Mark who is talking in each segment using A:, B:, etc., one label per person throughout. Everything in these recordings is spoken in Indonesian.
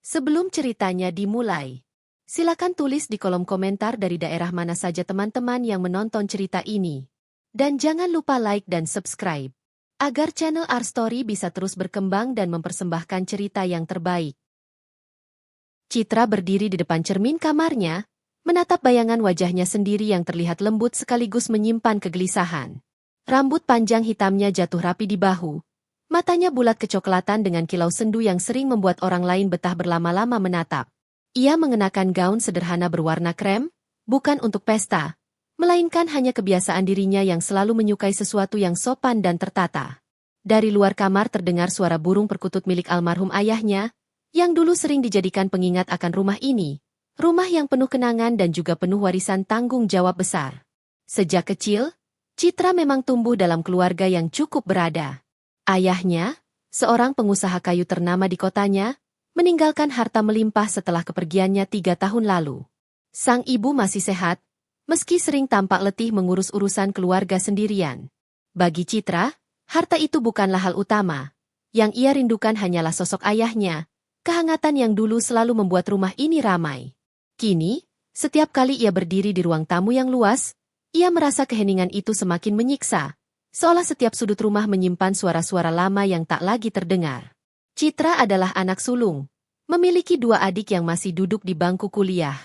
A: Sebelum ceritanya dimulai, silakan tulis di kolom komentar dari daerah mana saja teman-teman yang menonton cerita ini. Dan jangan lupa like dan subscribe, agar channel Our Story bisa terus berkembang dan mempersembahkan cerita yang terbaik. Citra berdiri di depan cermin kamarnya, menatap bayangan wajahnya sendiri yang terlihat lembut sekaligus menyimpan kegelisahan. Rambut panjang hitamnya jatuh rapi di bahu. Matanya bulat kecoklatan dengan kilau sendu yang sering membuat orang lain betah berlama-lama menatap. Ia mengenakan gaun sederhana berwarna krem, bukan untuk pesta, melainkan hanya kebiasaan dirinya yang selalu menyukai sesuatu yang sopan dan tertata. Dari luar kamar terdengar suara burung perkutut milik almarhum ayahnya, yang dulu sering dijadikan pengingat akan rumah ini, rumah yang penuh kenangan dan juga penuh warisan tanggung jawab besar. Sejak kecil, Citra memang tumbuh dalam keluarga yang cukup berada. Ayahnya, seorang pengusaha kayu ternama di kotanya, meninggalkan harta melimpah setelah kepergiannya 3 tahun lalu. Sang ibu masih sehat, meski sering tampak letih mengurus urusan keluarga sendirian. Bagi Citra, harta itu bukanlah hal utama. Yang ia rindukan hanyalah sosok ayahnya, kehangatan yang dulu selalu membuat rumah ini ramai. Kini, setiap kali ia berdiri di ruang tamu yang luas, ia merasa keheningan itu semakin menyiksa. Seolah setiap sudut rumah menyimpan suara-suara lama yang tak lagi terdengar. Citra adalah anak sulung, memiliki 2 adik yang masih duduk di bangku kuliah.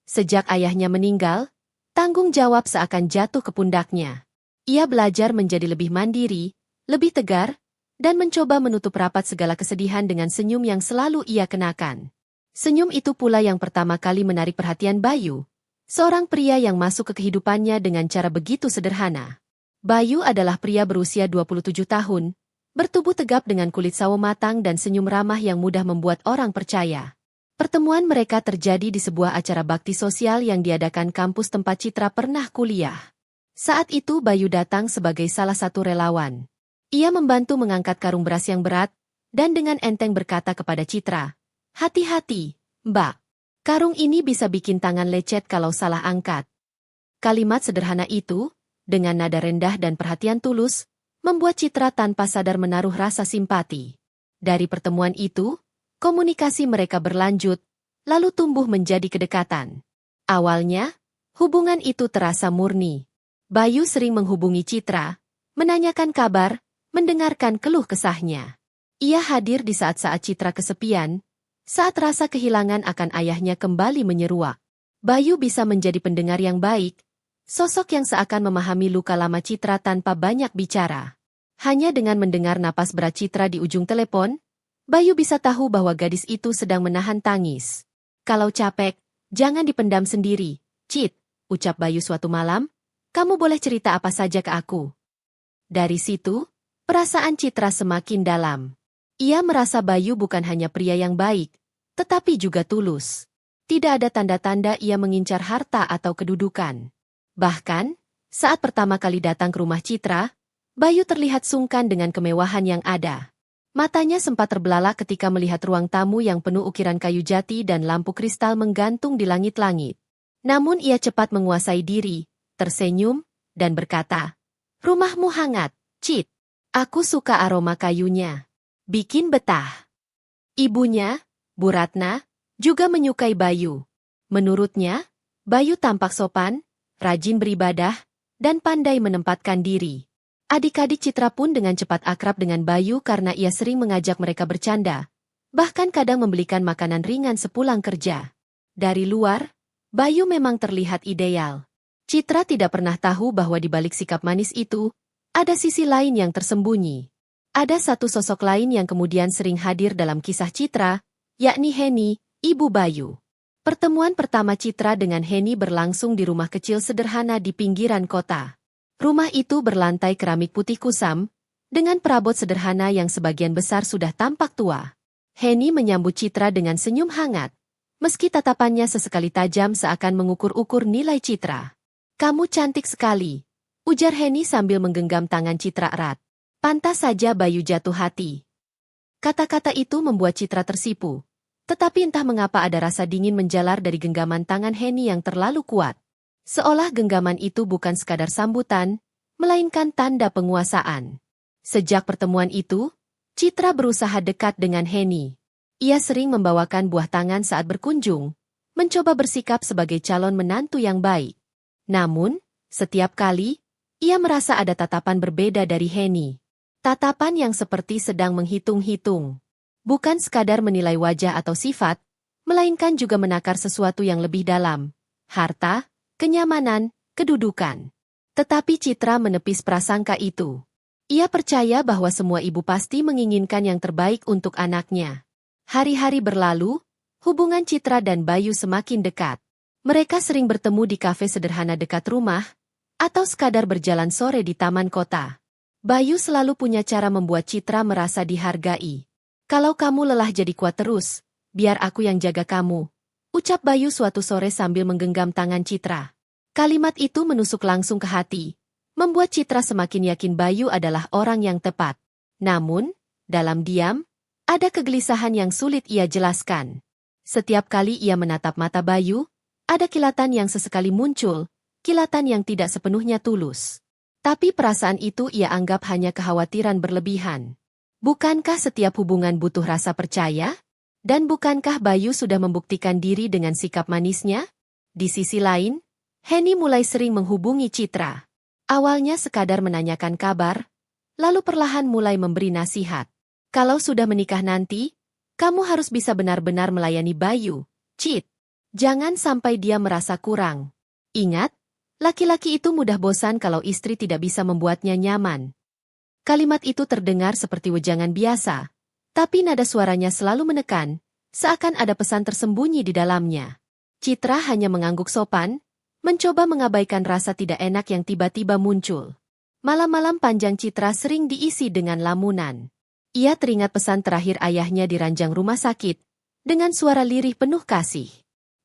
A: Sejak ayahnya meninggal, tanggung jawab seakan jatuh ke pundaknya. Ia belajar menjadi lebih mandiri, lebih tegar, dan mencoba menutup rapat segala kesedihan dengan senyum yang selalu ia kenakan. Senyum itu pula yang pertama kali menarik perhatian Bayu, seorang pria yang masuk ke kehidupannya dengan cara begitu sederhana. Bayu adalah pria berusia 27 tahun, bertubuh tegap dengan kulit sawo matang dan senyum ramah yang mudah membuat orang percaya. Pertemuan mereka terjadi di sebuah acara bakti sosial yang diadakan kampus tempat Citra pernah kuliah. Saat itu Bayu datang sebagai salah satu relawan. Ia membantu mengangkat karung beras yang berat, dan dengan enteng berkata kepada Citra, "Hati-hati, Mbak. Karung ini bisa bikin tangan lecet kalau salah angkat." Kalimat sederhana itu, dengan nada rendah dan perhatian tulus, membuat Citra tanpa sadar menaruh rasa simpati. Dari pertemuan itu, komunikasi mereka berlanjut, lalu tumbuh menjadi kedekatan. Awalnya, hubungan itu terasa murni. Bayu sering menghubungi Citra, menanyakan kabar, mendengarkan keluh kesahnya. Ia hadir di saat-saat Citra kesepian, saat rasa kehilangan akan ayahnya kembali menyeruak. Bayu bisa menjadi pendengar yang baik, sosok yang seakan memahami luka lama Citra tanpa banyak bicara. Hanya dengan mendengar napas berat Citra di ujung telepon, Bayu bisa tahu bahwa gadis itu sedang menahan tangis. "Kalau capek, jangan dipendam sendiri, Cit," ucap Bayu suatu malam, "kamu boleh cerita apa saja ke aku." Dari situ, perasaan Citra semakin dalam. Ia merasa Bayu bukan hanya pria yang baik, tetapi juga tulus. Tidak ada tanda-tanda ia mengincar harta atau kedudukan. Bahkan, saat pertama kali datang ke rumah Citra, Bayu terlihat sungkan dengan kemewahan yang ada. Matanya sempat terbelalak ketika melihat ruang tamu yang penuh ukiran kayu jati dan lampu kristal menggantung di langit-langit. Namun ia cepat menguasai diri, tersenyum, dan berkata, "Rumahmu hangat, Cit. Aku suka aroma kayunya. Bikin betah." Ibunya, Bu Ratna, juga menyukai Bayu. Menurutnya, Bayu tampak sopan, rajin beribadah, dan pandai menempatkan diri. Adik-adik Citra pun dengan cepat akrab dengan Bayu karena ia sering mengajak mereka bercanda, bahkan kadang membelikan makanan ringan sepulang kerja. Dari luar, Bayu memang terlihat ideal. Citra tidak pernah tahu bahwa di balik sikap manis itu, ada sisi lain yang tersembunyi. Ada satu sosok lain yang kemudian sering hadir dalam kisah Citra, yakni Heni, ibu Bayu. Pertemuan pertama Citra dengan Heni berlangsung di rumah kecil sederhana di pinggiran kota. Rumah itu berlantai keramik putih kusam, dengan perabot sederhana yang sebagian besar sudah tampak tua. Heni menyambut Citra dengan senyum hangat, meski tatapannya sesekali tajam seakan mengukur-ukur nilai Citra. "Kamu cantik sekali," ujar Heni sambil menggenggam tangan Citra erat. Pantas saja Bayu jatuh hati. Kata-kata itu membuat Citra tersipu. Tetapi entah mengapa ada rasa dingin menjalar dari genggaman tangan Heni yang terlalu kuat. Seolah genggaman itu bukan sekadar sambutan, melainkan tanda penguasaan. Sejak pertemuan itu, Citra berusaha dekat dengan Heni. Ia sering membawakan buah tangan saat berkunjung, mencoba bersikap sebagai calon menantu yang baik. Namun, setiap kali, ia merasa ada tatapan berbeda dari Henny. Tatapan yang seperti sedang menghitung-hitung. Bukan sekadar menilai wajah atau sifat, melainkan juga menakar sesuatu yang lebih dalam. Harta, kenyamanan, kedudukan. Tetapi Citra menepis prasangka itu. Ia percaya bahwa semua ibu pasti menginginkan yang terbaik untuk anaknya. Hari-hari berlalu, hubungan Citra dan Bayu semakin dekat. Mereka sering bertemu di kafe sederhana dekat rumah, atau sekadar berjalan sore di taman kota. Bayu selalu punya cara membuat Citra merasa dihargai. Kalau kamu lelah jadi kuat terus, biar aku yang jaga kamu, ucap Bayu suatu sore sambil menggenggam tangan Citra. Kalimat itu menusuk langsung ke hati, membuat Citra semakin yakin Bayu adalah orang yang tepat. Namun, dalam diam, ada kegelisahan yang sulit ia jelaskan. Setiap kali ia menatap mata Bayu, ada kilatan yang sesekali muncul, kilatan yang tidak sepenuhnya tulus. Tapi perasaan itu ia anggap hanya kekhawatiran berlebihan. Bukankah setiap hubungan butuh rasa percaya? Dan bukankah Bayu sudah membuktikan diri dengan sikap manisnya? Di sisi lain, Henny mulai sering menghubungi Citra. Awalnya sekadar menanyakan kabar, lalu perlahan mulai memberi nasihat. Kalau sudah menikah nanti, kamu harus bisa benar-benar melayani Bayu, Cit. Jangan sampai dia merasa kurang. Ingat, laki-laki itu mudah bosan kalau istri tidak bisa membuatnya nyaman. Kalimat itu terdengar seperti wejangan biasa, tapi nada suaranya selalu menekan, seakan ada pesan tersembunyi di dalamnya. Citra hanya mengangguk sopan, mencoba mengabaikan rasa tidak enak yang tiba-tiba muncul. Malam-malam panjang Citra sering diisi dengan lamunan. Ia teringat pesan terakhir ayahnya di ranjang rumah sakit, dengan suara lirih penuh kasih.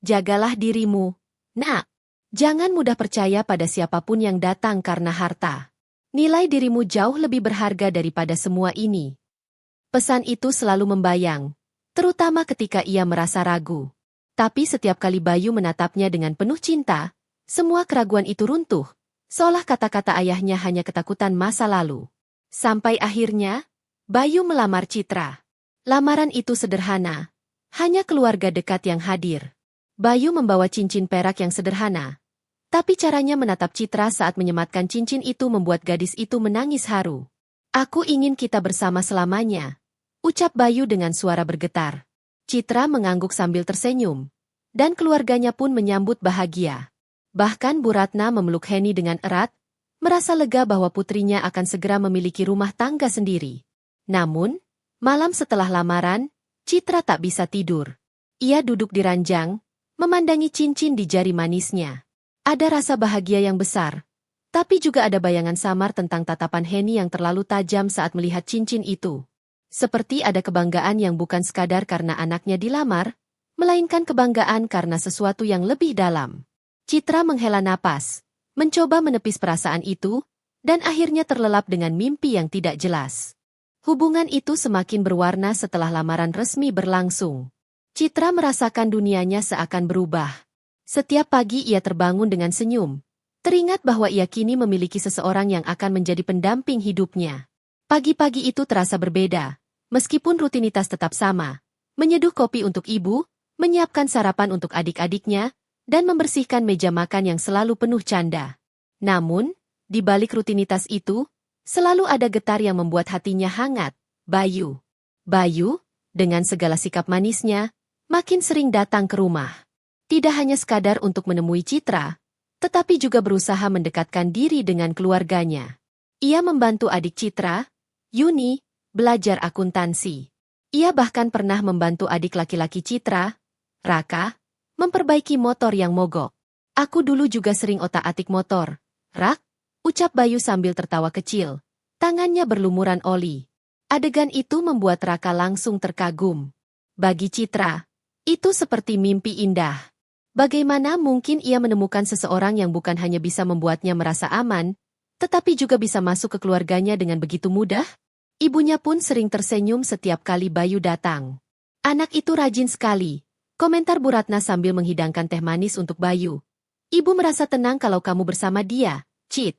A: Jagalah dirimu, nak. Jangan mudah percaya pada siapapun yang datang karena harta. Nilai dirimu jauh lebih berharga daripada semua ini. Pesan itu selalu membayang, terutama ketika ia merasa ragu. Tapi setiap kali Bayu menatapnya dengan penuh cinta, semua keraguan itu runtuh, seolah kata-kata ayahnya hanya ketakutan masa lalu. Sampai akhirnya, Bayu melamar Citra. Lamaran itu sederhana, hanya keluarga dekat yang hadir. Bayu membawa cincin perak yang sederhana, tapi caranya menatap Citra saat menyematkan cincin itu membuat gadis itu menangis haru. Aku ingin kita bersama selamanya, ucap Bayu dengan suara bergetar. Citra mengangguk sambil tersenyum, dan keluarganya pun menyambut bahagia. Bahkan Bu Ratna memeluk Henny dengan erat, merasa lega bahwa putrinya akan segera memiliki rumah tangga sendiri. Namun, malam setelah lamaran, Citra tak bisa tidur. Ia duduk di ranjang, memandangi cincin di jari manisnya. Ada rasa bahagia yang besar, tapi juga ada bayangan samar tentang tatapan Henny yang terlalu tajam saat melihat cincin itu. Seperti ada kebanggaan yang bukan sekadar karena anaknya dilamar, melainkan kebanggaan karena sesuatu yang lebih dalam. Citra menghela napas, mencoba menepis perasaan itu, dan akhirnya terlelap dengan mimpi yang tidak jelas. Hubungan itu semakin berwarna setelah lamaran resmi berlangsung. Citra merasakan dunianya seakan berubah. Setiap pagi ia terbangun dengan senyum, teringat bahwa ia kini memiliki seseorang yang akan menjadi pendamping hidupnya. Pagi-pagi itu terasa berbeda, meskipun rutinitas tetap sama. Menyeduh kopi untuk ibu, menyiapkan sarapan untuk adik-adiknya, dan membersihkan meja makan yang selalu penuh canda. Namun, di balik rutinitas itu, selalu ada getar yang membuat hatinya hangat, Bayu. Bayu, dengan segala sikap manisnya, makin sering datang ke rumah. Tidak hanya sekadar untuk menemui Citra, tetapi juga berusaha mendekatkan diri dengan keluarganya. Ia membantu adik Citra, Yuni, belajar akuntansi. Ia bahkan pernah membantu adik laki-laki Citra, Raka, memperbaiki motor yang mogok. Aku dulu juga sering otak-atik motor, Rak, ucap Bayu sambil tertawa kecil. Tangannya berlumuran oli. Adegan itu membuat Raka langsung terkagum. Bagi Citra, itu seperti mimpi indah. Bagaimana mungkin ia menemukan seseorang yang bukan hanya bisa membuatnya merasa aman, tetapi juga bisa masuk ke keluarganya dengan begitu mudah? Ibunya pun sering tersenyum setiap kali Bayu datang. Anak itu rajin sekali, komentar Bu Ratna sambil menghidangkan teh manis untuk Bayu. Ibu merasa tenang kalau kamu bersama dia, Cit.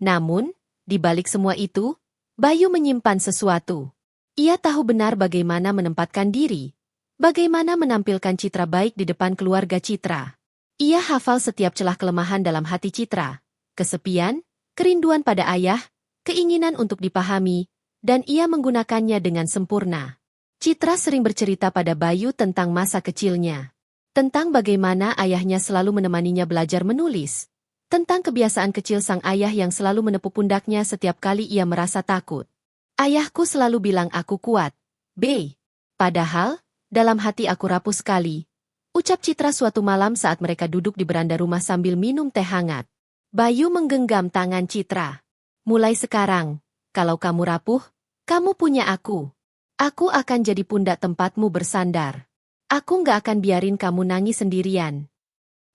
A: Namun, di balik semua itu, Bayu menyimpan sesuatu. Ia tahu benar bagaimana menempatkan diri, Bagaimana menampilkan citra baik di depan keluarga Citra? Ia hafal setiap celah kelemahan dalam hati Citra. Kesepian, kerinduan pada ayah, keinginan untuk dipahami, dan ia menggunakannya dengan sempurna. Citra sering bercerita pada Bayu tentang masa kecilnya. Tentang bagaimana ayahnya selalu menemaninya belajar menulis. Tentang kebiasaan kecil sang ayah yang selalu menepuk pundaknya setiap kali ia merasa takut. Ayahku selalu bilang aku kuat. B. Padahal, dalam hati aku rapuh sekali. Ucap Citra suatu malam saat mereka duduk di beranda rumah sambil minum teh hangat. Bayu menggenggam tangan Citra. Mulai sekarang, kalau kamu rapuh, kamu punya aku. Aku akan jadi pundak tempatmu bersandar. Aku nggak akan biarin kamu nangis sendirian.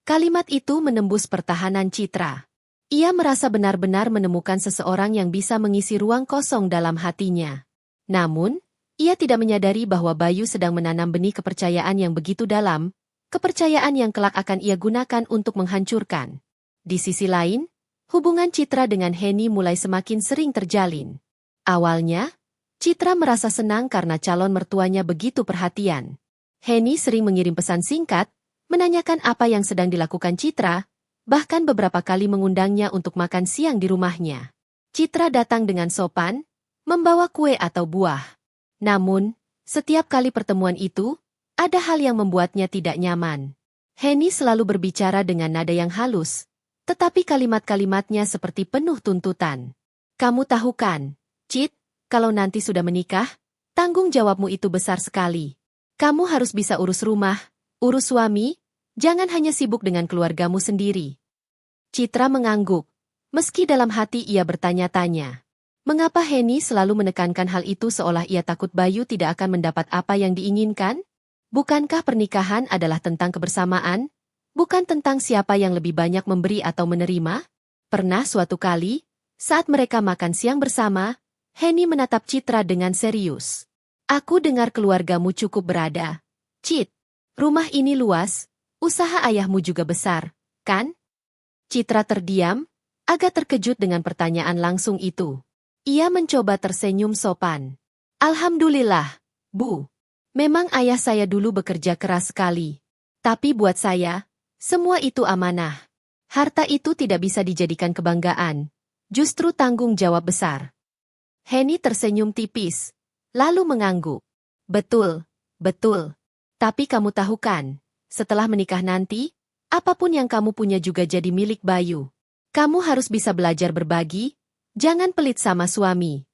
A: Kalimat itu menembus pertahanan Citra. Ia merasa benar-benar menemukan seseorang yang bisa mengisi ruang kosong dalam hatinya. Namun, ia tidak menyadari bahwa Bayu sedang menanam benih kepercayaan yang begitu dalam, kepercayaan yang kelak akan ia gunakan untuk menghancurkan. Di sisi lain, hubungan Citra dengan Henny mulai semakin sering terjalin. Awalnya, Citra merasa senang karena calon mertuanya begitu perhatian. Henny sering mengirim pesan singkat, menanyakan apa yang sedang dilakukan Citra, bahkan beberapa kali mengundangnya untuk makan siang di rumahnya. Citra datang dengan sopan, membawa kue atau buah. Namun, setiap kali pertemuan itu, ada hal yang membuatnya tidak nyaman. Henny selalu berbicara dengan nada yang halus, tetapi kalimat-kalimatnya seperti penuh tuntutan. Kamu tahu kan, Cit, kalau nanti sudah menikah, tanggung jawabmu itu besar sekali. Kamu harus bisa urus rumah, urus suami, jangan hanya sibuk dengan keluargamu sendiri. Citra mengangguk, meski dalam hati ia bertanya-tanya. Mengapa Henny selalu menekankan hal itu seolah ia takut Bayu tidak akan mendapat apa yang diinginkan? Bukankah pernikahan adalah tentang kebersamaan? Bukan tentang siapa yang lebih banyak memberi atau menerima? Pernah suatu kali, saat mereka makan siang bersama, Henny menatap Citra dengan serius. Aku dengar keluargamu cukup berada. Cit, rumah ini luas, usaha ayahmu juga besar, kan? Citra terdiam, agak terkejut dengan pertanyaan langsung itu. Ia mencoba tersenyum sopan. Alhamdulillah, Bu. Memang ayah saya dulu bekerja keras sekali. Tapi buat saya, semua itu amanah. Harta itu tidak bisa dijadikan kebanggaan. Justru tanggung jawab besar. Henny tersenyum tipis, lalu mengangguk. Betul, betul. Tapi kamu tahu kan, setelah menikah nanti, apapun yang kamu punya juga jadi milik Bayu. Kamu harus bisa belajar berbagi, jangan pelit sama suami.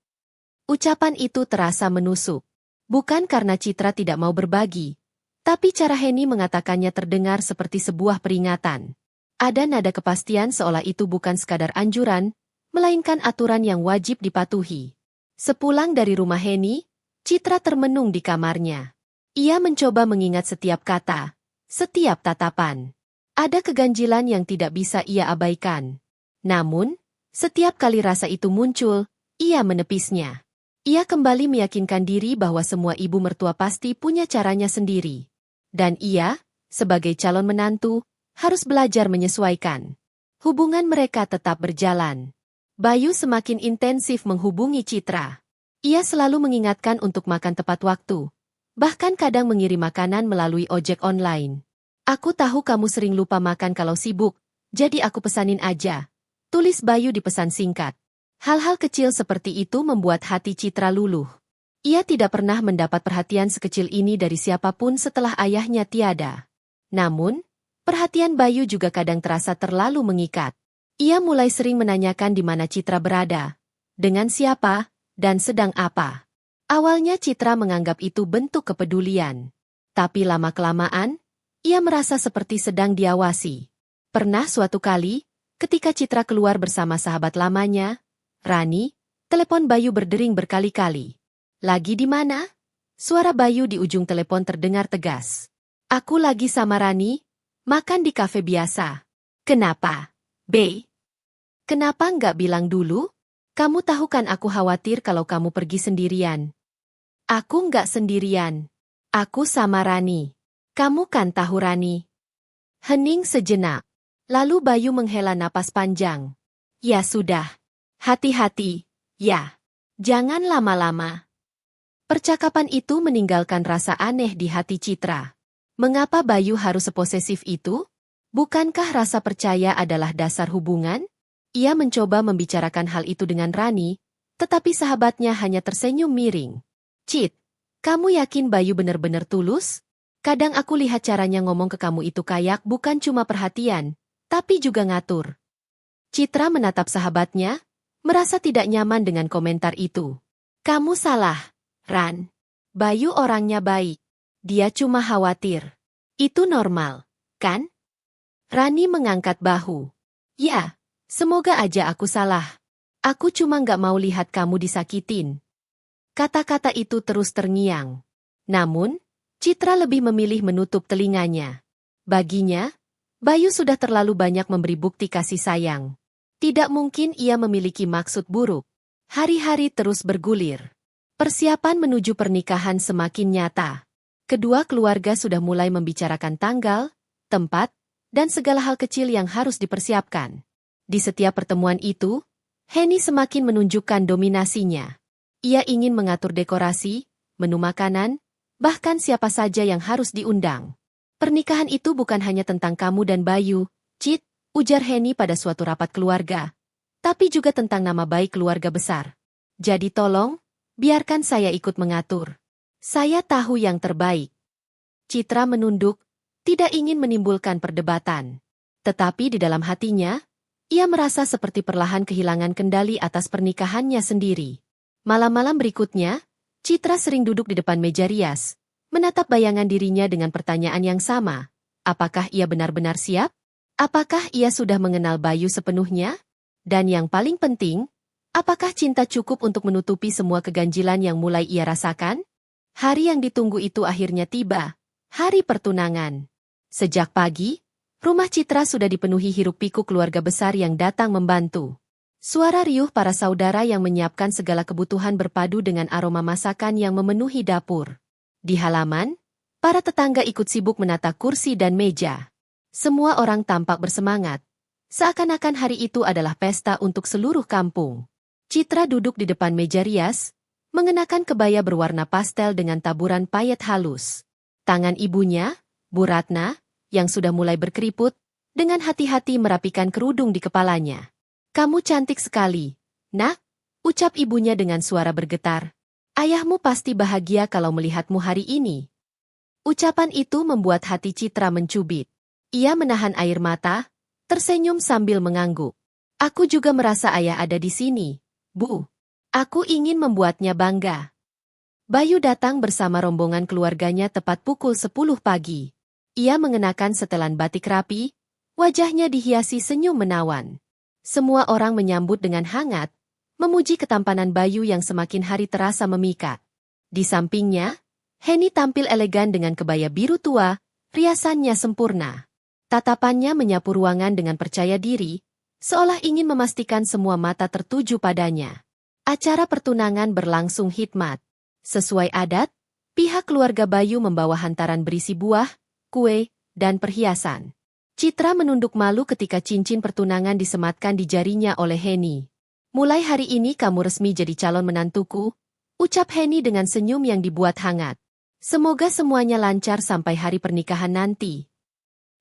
A: Ucapan itu terasa menusuk. Bukan karena Citra tidak mau berbagi, tapi cara Henny mengatakannya terdengar seperti sebuah peringatan. Ada nada kepastian seolah itu bukan sekadar anjuran, melainkan aturan yang wajib dipatuhi. Sepulang dari rumah Henny, Citra termenung di kamarnya. Ia mencoba mengingat setiap kata, setiap tatapan. Ada keganjilan yang tidak bisa ia abaikan. Namun, setiap kali rasa itu muncul, ia menepisnya. Ia kembali meyakinkan diri bahwa semua ibu mertua pasti punya caranya sendiri. Dan ia, sebagai calon menantu, harus belajar menyesuaikan. Hubungan mereka tetap berjalan. Bayu semakin intensif menghubungi Citra. Ia selalu mengingatkan untuk makan tepat waktu. Bahkan kadang mengirim makanan melalui ojek online. Aku tahu kamu sering lupa makan kalau sibuk, jadi aku pesanin aja. Tulis Bayu di pesan singkat. Hal-hal kecil seperti itu membuat hati Citra luluh. Ia tidak pernah mendapat perhatian sekecil ini dari siapapun setelah ayahnya tiada. Namun, perhatian Bayu juga kadang terasa terlalu mengikat. Ia mulai sering menanyakan di mana Citra berada, dengan siapa, dan sedang apa. Awalnya Citra menganggap itu bentuk kepedulian. Tapi lama-kelamaan, ia merasa seperti sedang diawasi. Pernah suatu kali, ketika Citra keluar bersama sahabat lamanya, Rani, telepon Bayu berdering berkali-kali. Lagi di mana? Suara Bayu di ujung telepon terdengar tegas. Aku lagi sama Rani, makan di kafe biasa. Kenapa? B. Kenapa nggak bilang dulu? Kamu tahu kan aku khawatir kalau kamu pergi sendirian. Aku nggak sendirian. Aku sama Rani. Kamu kan tahu Rani. Hening sejenak. Lalu Bayu menghela napas panjang. Ya sudah. Hati-hati, ya. Jangan lama-lama. Percakapan itu meninggalkan rasa aneh di hati Citra. Mengapa Bayu harus seposesif itu? Bukankah rasa percaya adalah dasar hubungan? Ia mencoba membicarakan hal itu dengan Rani, tetapi sahabatnya hanya tersenyum miring. Cit, kamu yakin Bayu benar-benar tulus? Kadang aku lihat caranya ngomong ke kamu itu kayak bukan cuma perhatian, tapi juga ngatur. Citra menatap sahabatnya, merasa tidak nyaman dengan komentar itu. Kamu salah, Ran. Bayu orangnya baik. Dia cuma khawatir. Itu normal, kan? Rani mengangkat bahu. Ya, semoga aja aku salah. Aku cuma nggak mau lihat kamu disakitin. Kata-kata itu terus terngiang. Namun, Citra lebih memilih menutup telinganya. Baginya, Bayu sudah terlalu banyak memberi bukti kasih sayang. Tidak mungkin ia memiliki maksud buruk. Hari-hari terus bergulir. Persiapan menuju pernikahan semakin nyata. Kedua keluarga sudah mulai membicarakan tanggal, tempat, dan segala hal kecil yang harus dipersiapkan. Di setiap pertemuan itu, Henny semakin menunjukkan dominasinya. Ia ingin mengatur dekorasi, menu makanan, bahkan siapa saja yang harus diundang. Pernikahan itu bukan hanya tentang kamu dan Bayu, Cit, ujar Henny pada suatu rapat keluarga, tapi juga tentang nama baik keluarga besar. Jadi tolong, biarkan saya ikut mengatur. Saya tahu yang terbaik. Citra menunduk, tidak ingin menimbulkan perdebatan. Tetapi di dalam hatinya, ia merasa seperti perlahan kehilangan kendali atas pernikahannya sendiri. Malam-malam berikutnya, Citra sering duduk di depan meja rias, menatap bayangan dirinya dengan pertanyaan yang sama. Apakah ia benar-benar siap? Apakah ia sudah mengenal Bayu sepenuhnya? Dan yang paling penting, apakah cinta cukup untuk menutupi semua keganjilan yang mulai ia rasakan? Hari yang ditunggu itu akhirnya tiba, hari pertunangan. Sejak pagi, rumah Citra sudah dipenuhi hiruk-pikuk keluarga besar yang datang membantu. Suara riuh para saudara yang menyiapkan segala kebutuhan berpadu dengan aroma masakan yang memenuhi dapur. Di halaman, para tetangga ikut sibuk menata kursi dan meja. Semua orang tampak bersemangat. Seakan-akan hari itu adalah pesta untuk seluruh kampung. Citra duduk di depan meja rias, mengenakan kebaya berwarna pastel dengan taburan payet halus. Tangan ibunya, Bu Ratna, yang sudah mulai berkeriput, dengan hati-hati merapikan kerudung di kepalanya. Kamu cantik sekali, Nak, ucap ibunya dengan suara bergetar. Ayahmu pasti bahagia kalau melihatmu hari ini. Ucapan itu membuat hati Citra mencubit. Ia menahan air mata, tersenyum sambil mengangguk. Aku juga merasa ayah ada di sini, Bu. Aku ingin membuatnya bangga. Bayu datang bersama rombongan keluarganya tepat pukul 10 pagi. Ia mengenakan setelan batik rapi, wajahnya dihiasi senyum menawan. Semua orang menyambut dengan hangat, memuji ketampanan Bayu yang semakin hari terasa memikat. Di sampingnya, Henny tampil elegan dengan kebaya biru tua, riasannya sempurna. Tatapannya menyapu ruangan dengan percaya diri, seolah ingin memastikan semua mata tertuju padanya. Acara pertunangan berlangsung hikmat. Sesuai adat, pihak keluarga Bayu membawa hantaran berisi buah, kue, dan perhiasan. Citra menunduk malu ketika cincin pertunangan disematkan di jarinya oleh Henny. Mulai hari ini kamu resmi jadi calon menantuku, ucap Henny dengan senyum yang dibuat hangat. Semoga semuanya lancar sampai hari pernikahan nanti.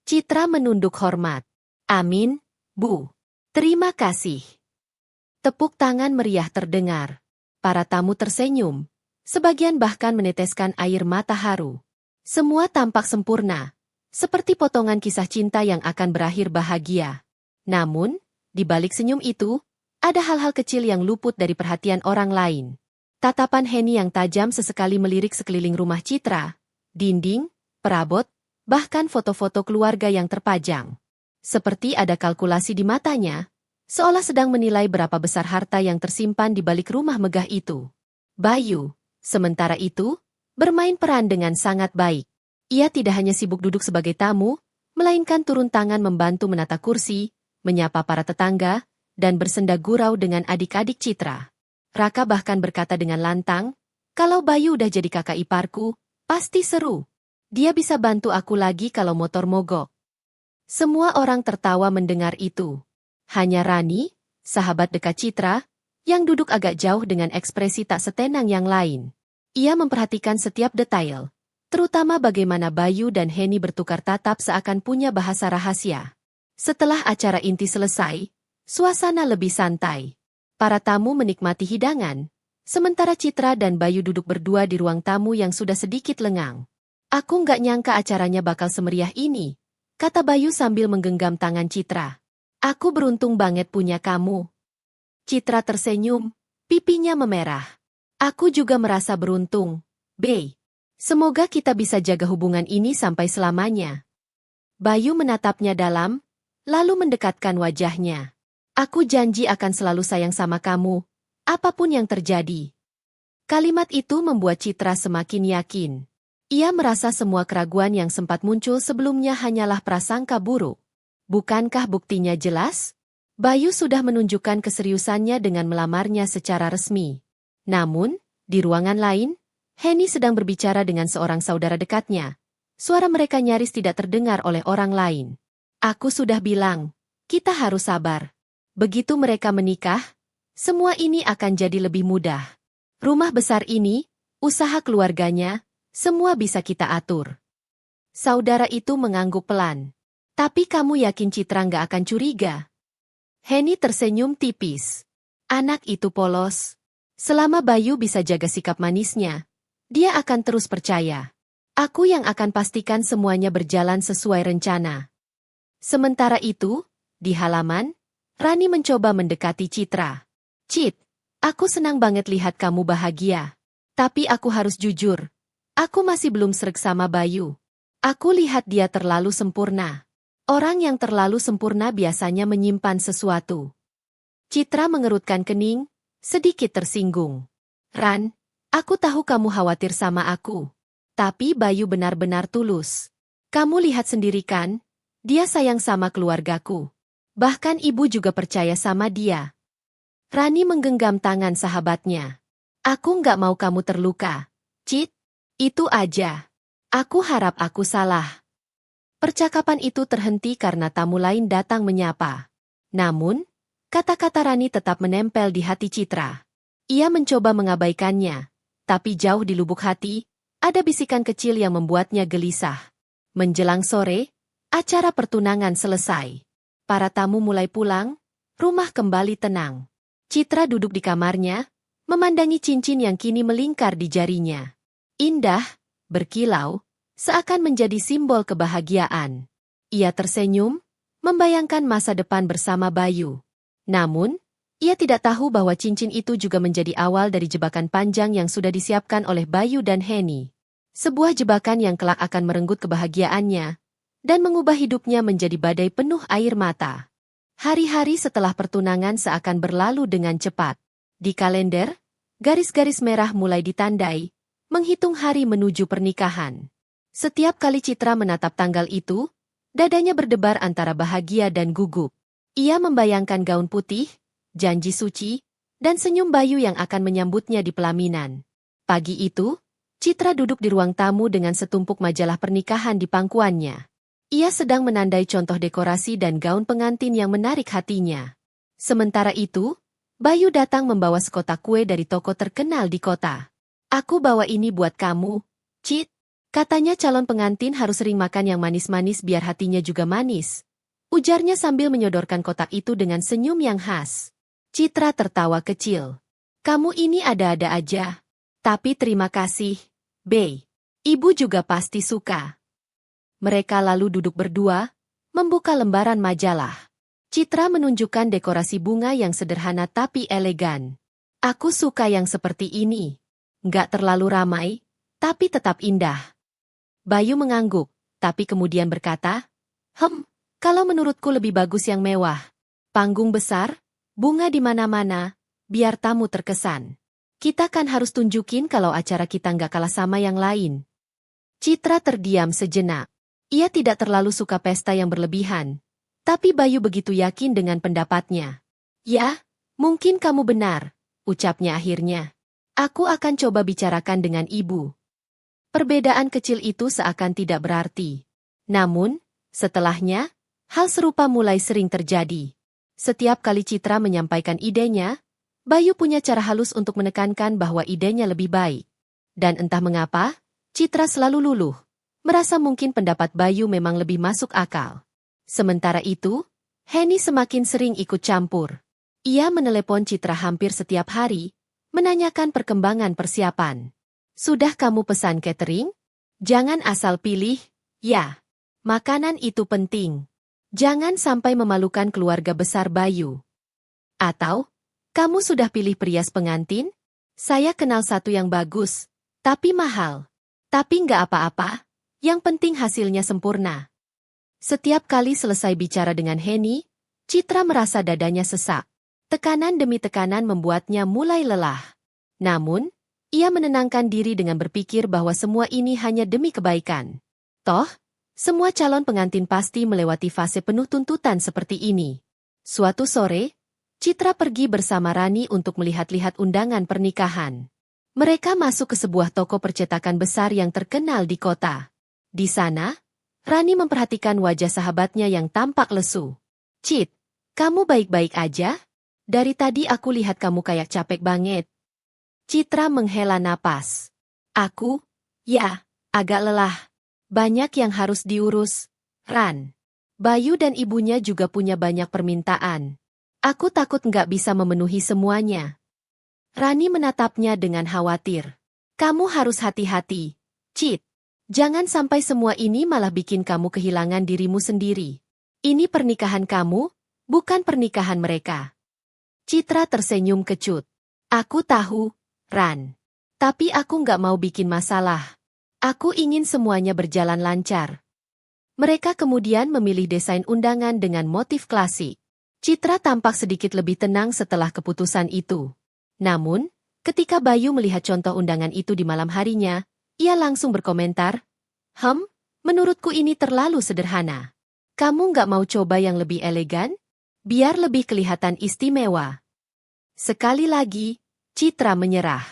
A: Citra menunduk hormat. Amin, Bu. Terima kasih. Tepuk tangan meriah terdengar. Para tamu tersenyum. Sebagian bahkan meneteskan air mata haru. Semua tampak sempurna, seperti potongan kisah cinta yang akan berakhir bahagia. Namun, di balik senyum itu, ada hal-hal kecil yang luput dari perhatian orang lain. Tatapan Henny yang tajam sesekali melirik sekeliling rumah Citra, dinding, perabot, bahkan foto-foto keluarga yang terpajang. Seperti ada kalkulasi di matanya, seolah sedang menilai berapa besar harta yang tersimpan di balik rumah megah itu. Bayu, sementara itu, bermain peran dengan sangat baik. Ia tidak hanya sibuk duduk sebagai tamu, melainkan turun tangan membantu menata kursi, menyapa para tetangga, dan bersenda gurau dengan adik-adik Citra. Raka bahkan berkata dengan lantang, kalau Bayu udah jadi kakak iparku, pasti seru. Dia bisa bantu aku lagi kalau motor mogok. Semua orang tertawa mendengar itu. Hanya Rani, sahabat dekat Citra, yang duduk agak jauh dengan ekspresi tak setenang yang lain. Ia memperhatikan setiap detail, terutama bagaimana Bayu dan Heni bertukar tatap seakan punya bahasa rahasia. Setelah acara inti selesai, suasana lebih santai. Para tamu menikmati hidangan, sementara Citra dan Bayu duduk berdua di ruang tamu yang sudah sedikit lengang. Aku nggak nyangka acaranya bakal semeriah ini, kata Bayu sambil menggenggam tangan Citra. Aku beruntung banget punya kamu. Citra tersenyum, pipinya memerah. Aku juga merasa beruntung, Bey. Semoga kita bisa jaga hubungan ini sampai selamanya. Bayu menatapnya dalam, lalu mendekatkan wajahnya. Aku janji akan selalu sayang sama kamu, apapun yang terjadi. Kalimat itu membuat Citra semakin yakin. Ia merasa semua keraguan yang sempat muncul sebelumnya hanyalah prasangka buruk. Bukankah buktinya jelas? Bayu sudah menunjukkan keseriusannya dengan melamarnya secara resmi. Namun, di ruangan lain, Heni sedang berbicara dengan seorang saudara dekatnya. Suara mereka nyaris tidak terdengar oleh orang lain. Aku sudah bilang, kita harus sabar. Begitu mereka menikah, semua ini akan jadi lebih mudah. Rumah besar ini, usaha keluarganya, semua bisa kita atur. Saudara itu mengangguk pelan. Tapi kamu yakin Citra nggak akan curiga? Heni tersenyum tipis. Anak itu polos. Selama Bayu bisa jaga sikap manisnya, dia akan terus percaya. Aku yang akan pastikan semuanya berjalan sesuai rencana. Sementara itu, di halaman, Rani mencoba mendekati Citra. Cit, aku senang banget lihat kamu bahagia. Tapi aku harus jujur, aku masih belum sreg sama Bayu. Aku lihat dia terlalu sempurna. Orang yang terlalu sempurna biasanya menyimpan sesuatu. Citra mengerutkan kening, sedikit tersinggung. Ran, aku tahu kamu khawatir sama aku. Tapi Bayu benar-benar tulus. Kamu lihat sendiri kan, dia sayang sama keluargaku. Bahkan ibu juga percaya sama dia. Rani menggenggam tangan sahabatnya. Aku nggak mau kamu terluka. Cit, itu aja. Aku harap aku salah. Percakapan itu terhenti karena tamu lain datang menyapa. Namun, kata-kata Rani tetap menempel di hati Citra. Ia mencoba mengabaikannya, tapi jauh di lubuk hati, ada bisikan kecil yang membuatnya gelisah. Menjelang sore, acara pertunangan selesai. Para tamu mulai pulang, rumah kembali tenang. Citra duduk di kamarnya, memandangi cincin yang kini melingkar di jarinya. Indah, berkilau, seakan menjadi simbol kebahagiaan. Ia tersenyum, membayangkan masa depan bersama Bayu. Namun, ia tidak tahu bahwa cincin itu juga menjadi awal dari jebakan panjang yang sudah disiapkan oleh Bayu dan Heni. Sebuah jebakan yang kelak akan merenggut kebahagiaannya dan mengubah hidupnya menjadi badai penuh air mata. Hari-hari setelah pertunangan seakan berlalu dengan cepat. Di kalender, garis-garis merah mulai ditandai, menghitung hari menuju pernikahan. Setiap kali Citra menatap tanggal itu, dadanya berdebar antara bahagia dan gugup. Ia membayangkan gaun putih, janji suci, dan senyum Bayu yang akan menyambutnya di pelaminan. Pagi itu, Citra duduk di ruang tamu dengan setumpuk majalah pernikahan di pangkuannya. Ia sedang menandai contoh dekorasi dan gaun pengantin yang menarik hatinya. Sementara itu, Bayu datang membawa sekotak kue dari toko terkenal di kota. Aku bawa ini buat kamu, Cit. Katanya calon pengantin harus sering makan yang manis-manis biar hatinya juga manis. Ujarnya sambil menyodorkan kotak itu dengan senyum yang khas. Citra tertawa kecil. Kamu ini ada-ada aja. Tapi terima kasih, Bey. Ibu juga pasti suka. Mereka lalu duduk berdua, membuka lembaran majalah. Citra menunjukkan dekorasi bunga yang sederhana tapi elegan. Aku suka yang seperti ini. Nggak terlalu ramai, tapi tetap indah. Bayu mengangguk, tapi kemudian berkata, kalau menurutku lebih bagus yang mewah. Panggung besar, bunga di mana-mana, biar tamu terkesan. Kita kan harus tunjukin kalau acara kita nggak kalah sama yang lain. Citra terdiam sejenak. Ia tidak terlalu suka pesta yang berlebihan. Tapi Bayu begitu yakin dengan pendapatnya. Ya, mungkin kamu benar, ucapnya akhirnya. Aku akan coba bicarakan dengan ibu. Perbedaan kecil itu seakan tidak berarti. Namun, setelahnya, hal serupa mulai sering terjadi. Setiap kali Citra menyampaikan idenya, Bayu punya cara halus untuk menekankan bahwa idenya lebih baik. Dan entah mengapa, Citra selalu luluh, merasa mungkin pendapat Bayu memang lebih masuk akal. Sementara itu, Henny semakin sering ikut campur. Ia menelepon Citra hampir setiap hari, menanyakan perkembangan persiapan. Sudah kamu pesan catering? Jangan asal pilih, ya. Makanan itu penting. Jangan sampai memalukan keluarga besar Bayu. Atau, kamu sudah pilih perias pengantin? Saya kenal satu yang bagus, tapi mahal. Tapi nggak apa-apa, yang penting hasilnya sempurna. Setiap kali selesai bicara dengan Henny, Citra merasa dadanya sesak. Tekanan demi tekanan membuatnya mulai lelah. Namun, ia menenangkan diri dengan berpikir bahwa semua ini hanya demi kebaikan. Toh, semua calon pengantin pasti melewati fase penuh tuntutan seperti ini. Suatu sore, Citra pergi bersama Rani untuk melihat-lihat undangan pernikahan. Mereka masuk ke sebuah toko percetakan besar yang terkenal di kota. Di sana, Rani memperhatikan wajah sahabatnya yang tampak lesu. "Cit, kamu baik-baik aja? Dari tadi aku lihat kamu kayak capek banget." Citra menghela napas. "Aku? Ya, agak lelah. Banyak yang harus diurus, Ran. Bayu dan ibunya juga punya banyak permintaan. Aku takut nggak bisa memenuhi semuanya." Rani menatapnya dengan khawatir. "Kamu harus hati-hati, Cit. Jangan sampai semua ini malah bikin kamu kehilangan dirimu sendiri. Ini pernikahan kamu, bukan pernikahan mereka." Citra tersenyum kecut. "Aku tahu, Ran. Tapi aku nggak mau bikin masalah. Aku ingin semuanya berjalan lancar." Mereka kemudian memilih desain undangan dengan motif klasik. Citra tampak sedikit lebih tenang setelah keputusan itu. Namun, ketika Bayu melihat contoh undangan itu di malam harinya, ia langsung berkomentar, menurutku ini terlalu sederhana. Kamu nggak mau coba yang lebih elegan? Biar lebih kelihatan istimewa." Sekali lagi, Citra menyerah.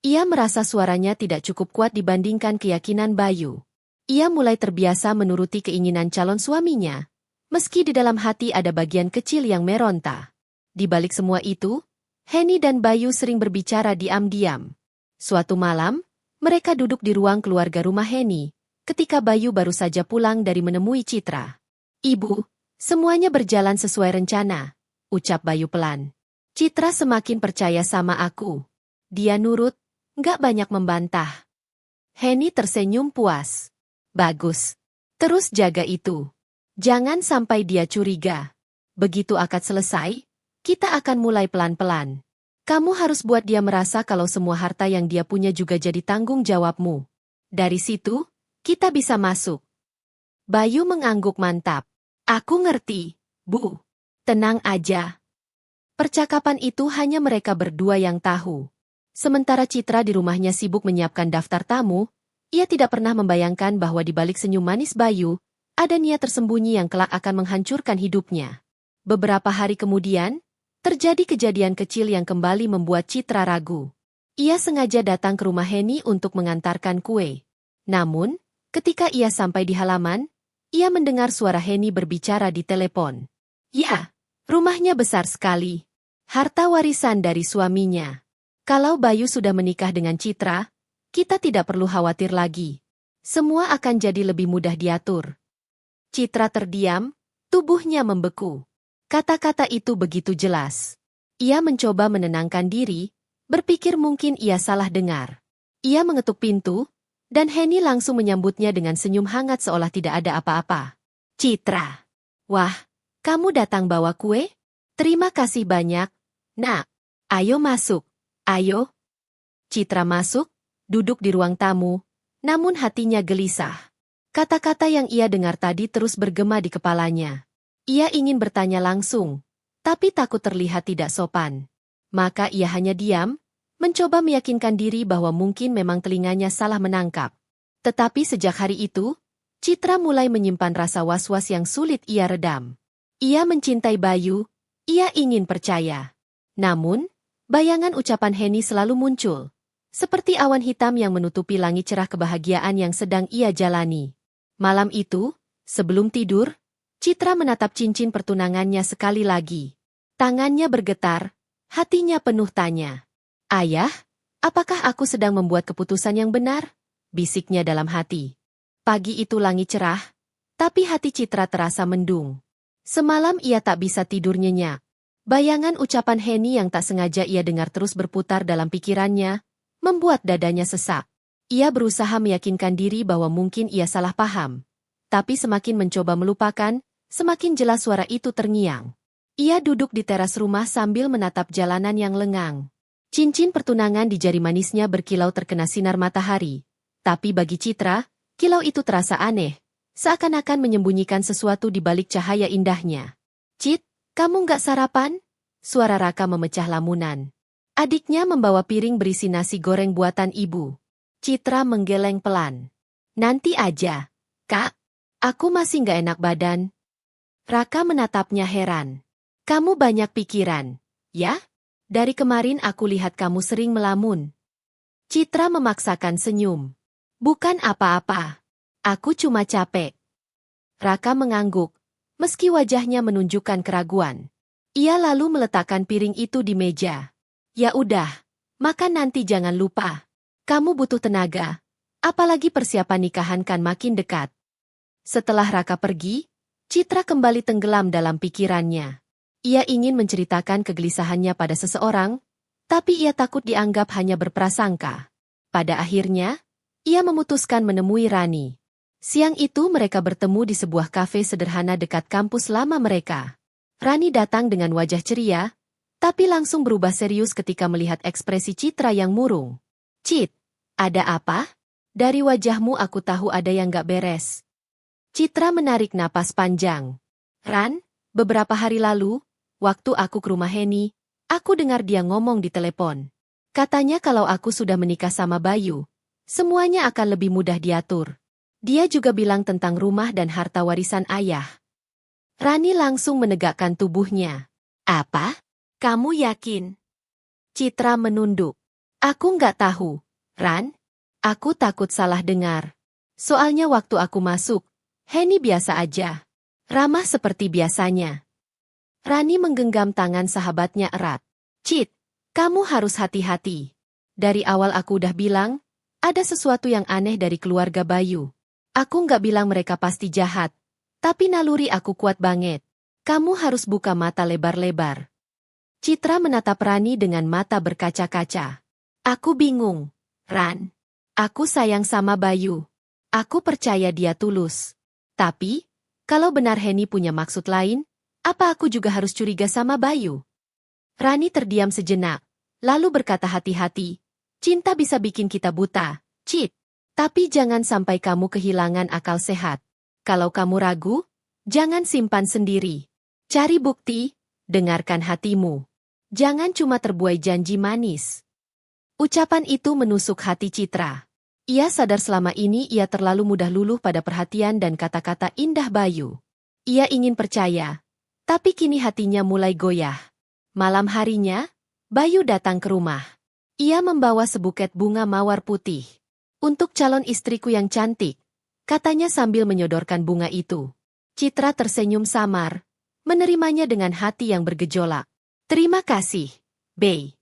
A: Ia merasa suaranya tidak cukup kuat dibandingkan keyakinan Bayu. Ia mulai terbiasa menuruti keinginan calon suaminya, meski di dalam hati ada bagian kecil yang meronta. Di balik semua itu, Henny dan Bayu sering berbicara diam-diam. Suatu malam, mereka duduk di ruang keluarga rumah Henny, ketika Bayu baru saja pulang dari menemui Citra. "Ibu, semuanya berjalan sesuai rencana," ucap Bayu pelan. "Citra semakin percaya sama aku. Dia nurut, nggak banyak membantah." Henny tersenyum puas. "Bagus. Terus jaga itu. Jangan sampai dia curiga. Begitu akad selesai, kita akan mulai pelan-pelan. Kamu harus buat dia merasa kalau semua harta yang dia punya juga jadi tanggung jawabmu. Dari situ, kita bisa masuk." Bayu mengangguk mantap. "Aku ngerti, Bu. Tenang aja." Percakapan itu hanya mereka berdua yang tahu. Sementara Citra di rumahnya sibuk menyiapkan daftar tamu, ia tidak pernah membayangkan bahwa di balik senyum manis Bayu, ada niat tersembunyi yang kelak akan menghancurkan hidupnya. Beberapa hari kemudian, terjadi kejadian kecil yang kembali membuat Citra ragu. Ia sengaja datang ke rumah Henny untuk mengantarkan kue. Namun, ketika ia sampai di halaman, ia mendengar suara Henny berbicara di telepon. "Ya, rumahnya besar sekali. Harta warisan dari suaminya. Kalau Bayu sudah menikah dengan Citra, kita tidak perlu khawatir lagi. Semua akan jadi lebih mudah diatur." Citra terdiam, tubuhnya membeku. Kata-kata itu begitu jelas. Ia mencoba menenangkan diri, berpikir mungkin ia salah dengar. Ia mengetuk pintu, dan Henny langsung menyambutnya dengan senyum hangat seolah tidak ada apa-apa. "Citra. Wah, kamu datang bawa kue? Terima kasih banyak, Nak. Ayo masuk. Ayo." Citra masuk, duduk di ruang tamu, namun hatinya gelisah. Kata-kata yang ia dengar tadi terus bergema di kepalanya. Ia ingin bertanya langsung, tapi takut terlihat tidak sopan. Maka ia hanya diam, mencoba meyakinkan diri bahwa mungkin memang telinganya salah menangkap. Tetapi sejak hari itu, Citra mulai menyimpan rasa was-was yang sulit ia redam. Ia mencintai Bayu, ia ingin percaya. Namun, bayangan ucapan Henny selalu muncul, seperti awan hitam yang menutupi langit cerah kebahagiaan yang sedang ia jalani. Malam itu, sebelum tidur, Citra menatap cincin pertunangannya sekali lagi. Tangannya bergetar, hatinya penuh tanya. "Ayah, Apakah aku sedang membuat keputusan yang benar? Bisiknya dalam hati. Pagi itu langit cerah, tapi hati Citra terasa mendung. Semalam ia tak bisa tidur nyenyak. Bayangan ucapan Henny yang tak sengaja ia dengar terus berputar dalam pikirannya, membuat dadanya sesak. Ia berusaha meyakinkan diri bahwa mungkin ia salah paham. Tapi semakin mencoba melupakan, semakin jelas suara itu terngiang. Ia duduk di teras rumah sambil menatap jalanan yang lengang. Cincin pertunangan di jari manisnya berkilau terkena sinar matahari. Tapi bagi Citra, kilau itu terasa aneh, seakan-akan menyembunyikan sesuatu di balik cahaya indahnya. "Cit, kamu nggak sarapan?" Suara Raka memecah lamunan. Adiknya membawa piring berisi nasi goreng buatan ibu. Citra menggeleng pelan. "Nanti aja, Kak. Aku masih nggak enak badan." Raka menatapnya heran. "Kamu banyak pikiran, ya? Dari kemarin aku lihat kamu sering melamun." Citra memaksakan senyum. "Bukan apa-apa. Aku cuma capek." Raka mengangguk, meski wajahnya menunjukkan keraguan. Ia lalu meletakkan piring itu di meja. "Ya udah, makan nanti jangan lupa. Kamu butuh tenaga, apalagi persiapan nikahan kan makin dekat." Setelah Raka pergi, Citra kembali tenggelam dalam pikirannya. Ia ingin menceritakan kegelisahannya pada seseorang, tapi ia takut dianggap hanya berprasangka. Pada akhirnya, ia memutuskan menemui Rani. Siang itu mereka bertemu di sebuah kafe sederhana dekat kampus lama mereka. Rani datang dengan wajah ceria, tapi langsung berubah serius ketika melihat ekspresi Citra yang murung. "Cit, ada apa? Dari wajahmu aku tahu ada yang gak beres." Citra menarik napas panjang. "Ran, beberapa hari lalu, waktu aku ke rumah Henny, aku dengar dia ngomong di telepon. Katanya kalau aku sudah menikah sama Bayu, semuanya akan lebih mudah diatur. Dia juga bilang tentang rumah dan harta warisan ayah." Rani langsung menegakkan tubuhnya. "Apa? Kamu yakin?" Citra menunduk. "Aku nggak tahu, Ran. Aku takut salah dengar. Soalnya waktu aku masuk, Henny biasa aja. Ramah seperti biasanya." Rani menggenggam tangan sahabatnya erat. "Cit, kamu harus hati-hati. Dari awal aku udah bilang, ada sesuatu yang aneh dari keluarga Bayu. Aku nggak bilang mereka pasti jahat, tapi naluri aku kuat banget. Kamu harus buka mata lebar-lebar." Citra menatap Rani dengan mata berkaca-kaca. "Aku bingung, Ran. Aku sayang sama Bayu. Aku percaya dia tulus. Tapi, kalau benar Henny punya maksud lain, apa aku juga harus curiga sama Bayu?" Rani terdiam sejenak, lalu berkata hati-hati. "Cinta bisa bikin kita buta, Cit. Tapi jangan sampai kamu kehilangan akal sehat. Kalau kamu ragu, jangan simpan sendiri. Cari bukti, dengarkan hatimu. Jangan cuma terbuai janji manis." Ucapan itu menusuk hati Citra. Ia sadar selama ini ia terlalu mudah luluh pada perhatian dan kata-kata indah Bayu. Ia ingin percaya, tapi kini hatinya mulai goyah. Malam harinya, Bayu datang ke rumah. Ia membawa sebuket bunga mawar putih. "Untuk calon istriku yang cantik," katanya sambil menyodorkan bunga itu. Citra tersenyum samar, menerimanya dengan hati yang bergejolak. "Terima kasih, Bey."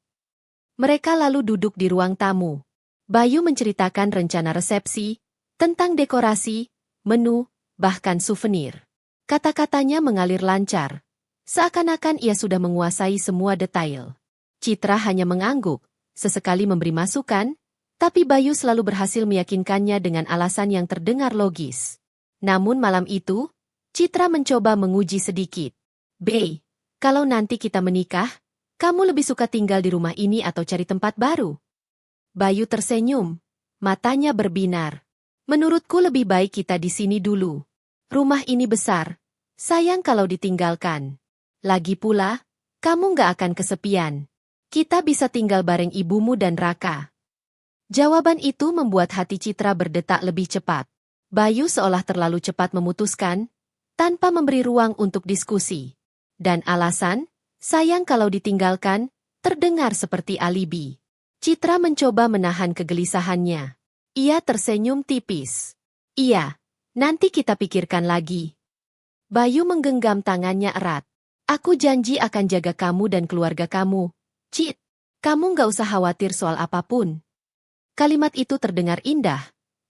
A: Mereka lalu duduk di ruang tamu. Bayu menceritakan rencana resepsi, tentang dekorasi, menu, bahkan souvenir. Kata-katanya mengalir lancar, seakan-akan ia sudah menguasai semua detail. Citra hanya mengangguk, sesekali memberi masukan, tapi Bayu selalu berhasil meyakinkannya dengan alasan yang terdengar logis. Namun malam itu, Citra mencoba menguji sedikit. "Bey, kalau nanti kita menikah, kamu lebih suka tinggal di rumah ini atau cari tempat baru?" Bayu tersenyum, matanya berbinar. "Menurutku lebih baik kita di sini dulu. Rumah ini besar, sayang kalau ditinggalkan. Lagi pula, kamu nggak akan kesepian. Kita bisa tinggal bareng ibumu dan Raka." Jawaban itu membuat hati Citra berdetak lebih cepat. Bayu seolah terlalu cepat memutuskan, tanpa memberi ruang untuk diskusi. Dan alasan, sayang kalau ditinggalkan, terdengar seperti alibi. Citra mencoba menahan kegelisahannya. Ia tersenyum tipis. "Iya, nanti kita pikirkan lagi." Bayu menggenggam tangannya erat. "Aku janji akan jaga kamu dan keluarga kamu, Cit." Kamu nggak usah khawatir soal apapun. Kalimat itu terdengar indah,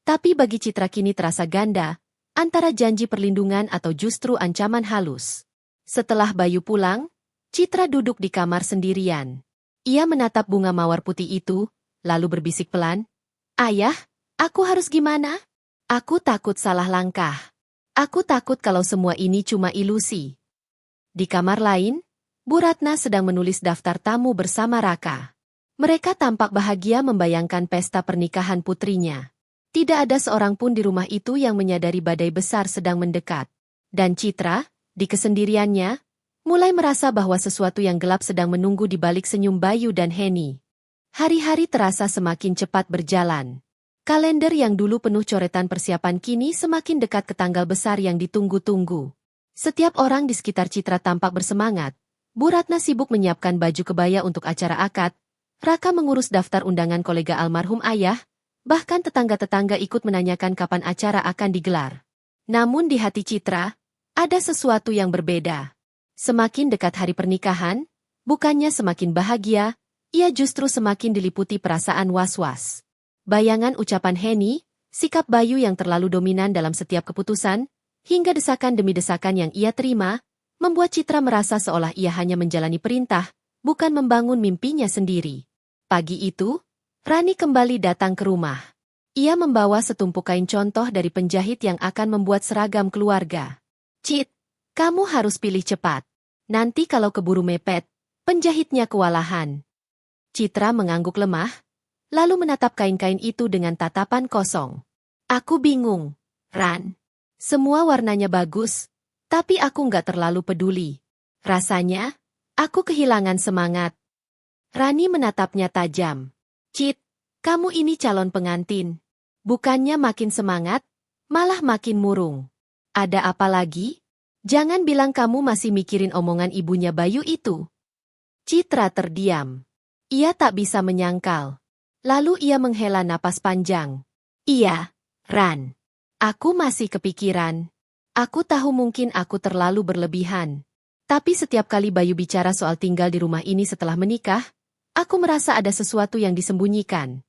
A: tapi bagi Citra kini terasa ganda, antara janji perlindungan atau justru ancaman halus. Setelah Bayu pulang, Citra duduk di kamar sendirian. Ia menatap bunga mawar putih itu, lalu berbisik pelan, "Ayah, aku harus gimana? Aku takut salah langkah. Aku takut kalau semua ini cuma ilusi." Di kamar lain, Bu Ratna sedang menulis daftar tamu bersama Raka. Mereka tampak bahagia membayangkan pesta pernikahan putrinya. Tidak ada seorang pun di rumah itu yang menyadari badai besar sedang mendekat. Dan Citra, di kesendiriannya, mulai merasa bahwa sesuatu yang gelap sedang menunggu di balik senyum Bayu dan Heni. Hari-hari terasa semakin cepat berjalan. Kalender yang dulu penuh coretan persiapan kini semakin dekat ke tanggal besar yang ditunggu-tunggu. Setiap orang di sekitar Citra tampak bersemangat. Bu Ratna sibuk menyiapkan baju kebaya untuk acara akad, Raka mengurus daftar undangan kolega almarhum ayah, bahkan tetangga-tetangga ikut menanyakan kapan acara akan digelar. Namun di hati Citra, ada sesuatu yang berbeda. Semakin dekat hari pernikahan, bukannya semakin bahagia, ia justru semakin diliputi perasaan was-was. Bayangan ucapan Heni, sikap Bayu yang terlalu dominan dalam setiap keputusan, hingga desakan demi desakan yang ia terima, membuat Citra merasa seolah ia hanya menjalani perintah, bukan membangun mimpinya sendiri. Pagi itu, Rani kembali datang ke rumah. Ia membawa setumpuk kain contoh dari penjahit yang akan membuat seragam keluarga. "Cit, kamu harus pilih cepat. Nanti kalau keburu mepet, penjahitnya kewalahan." Citra mengangguk lemah, lalu menatap kain-kain itu dengan tatapan kosong. "Aku bingung, Ran. Semua warnanya bagus, tapi aku nggak terlalu peduli. Rasanya, aku kehilangan semangat." Rani menatapnya tajam. "Cit, kamu ini calon pengantin. Bukannya makin semangat, malah makin murung. Ada apa lagi? Jangan bilang kamu masih mikirin omongan ibunya Bayu itu." Citra terdiam. Ia tak bisa menyangkal. Lalu ia menghela napas panjang. "Iya, Ran. Aku masih kepikiran. Aku tahu mungkin aku terlalu berlebihan. Tapi setiap kali Bayu bicara soal tinggal di rumah ini setelah menikah, aku merasa ada sesuatu yang disembunyikan."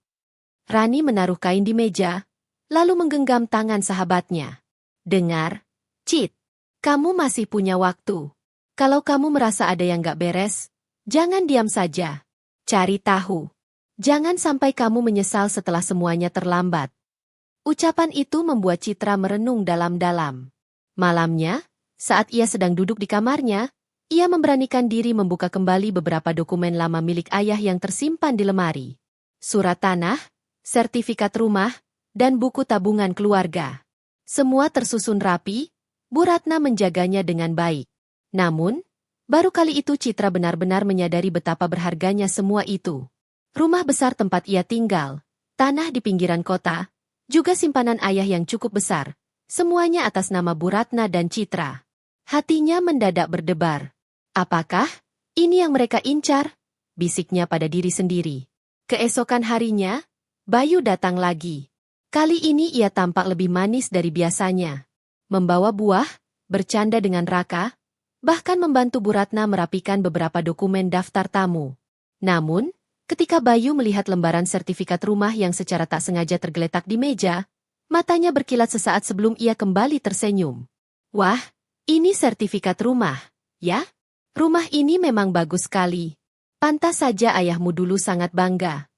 A: Rani menaruh kain di meja, lalu menggenggam tangan sahabatnya. "Dengar, Cit, kamu masih punya waktu. Kalau kamu merasa ada yang gak beres, jangan diam saja. Cari tahu. Jangan sampai kamu menyesal setelah semuanya terlambat." Ucapan itu membuat Citra merenung dalam-dalam. Malamnya, saat ia sedang duduk di kamarnya, ia memberanikan diri membuka kembali beberapa dokumen lama milik ayah yang tersimpan di lemari. Surat tanah, sertifikat rumah, dan buku tabungan keluarga. Semua tersusun rapi, Bu Ratna menjaganya dengan baik. Namun, baru kali itu Citra benar-benar menyadari betapa berharganya semua itu. Rumah besar tempat ia tinggal, tanah di pinggiran kota, juga simpanan ayah yang cukup besar. Semuanya atas nama Bu Ratna dan Citra. Hatinya mendadak berdebar. Apakah ini yang mereka incar? Bisiknya pada diri sendiri. Keesokan harinya, Bayu datang lagi. Kali ini ia tampak lebih manis dari biasanya. Membawa buah, bercanda dengan Raka, bahkan membantu Bu Ratna merapikan beberapa dokumen daftar tamu. Namun, ketika Bayu melihat lembaran sertifikat rumah yang secara tak sengaja tergeletak di meja, matanya berkilat sesaat sebelum ia kembali tersenyum. "Wah, ini sertifikat rumah, ya? Rumah ini memang bagus sekali. Pantas saja ayahmu dulu sangat bangga."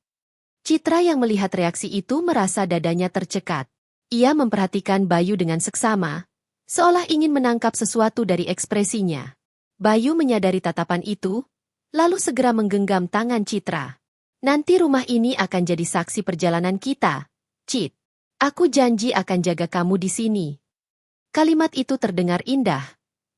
A: Citra yang melihat reaksi itu merasa dadanya tercekat. Ia memperhatikan Bayu dengan seksama, seolah ingin menangkap sesuatu dari ekspresinya. Bayu menyadari tatapan itu, lalu segera menggenggam tangan Citra. "Nanti rumah ini akan jadi saksi perjalanan kita, Cit. Aku janji akan jaga kamu di sini." Kalimat itu terdengar indah,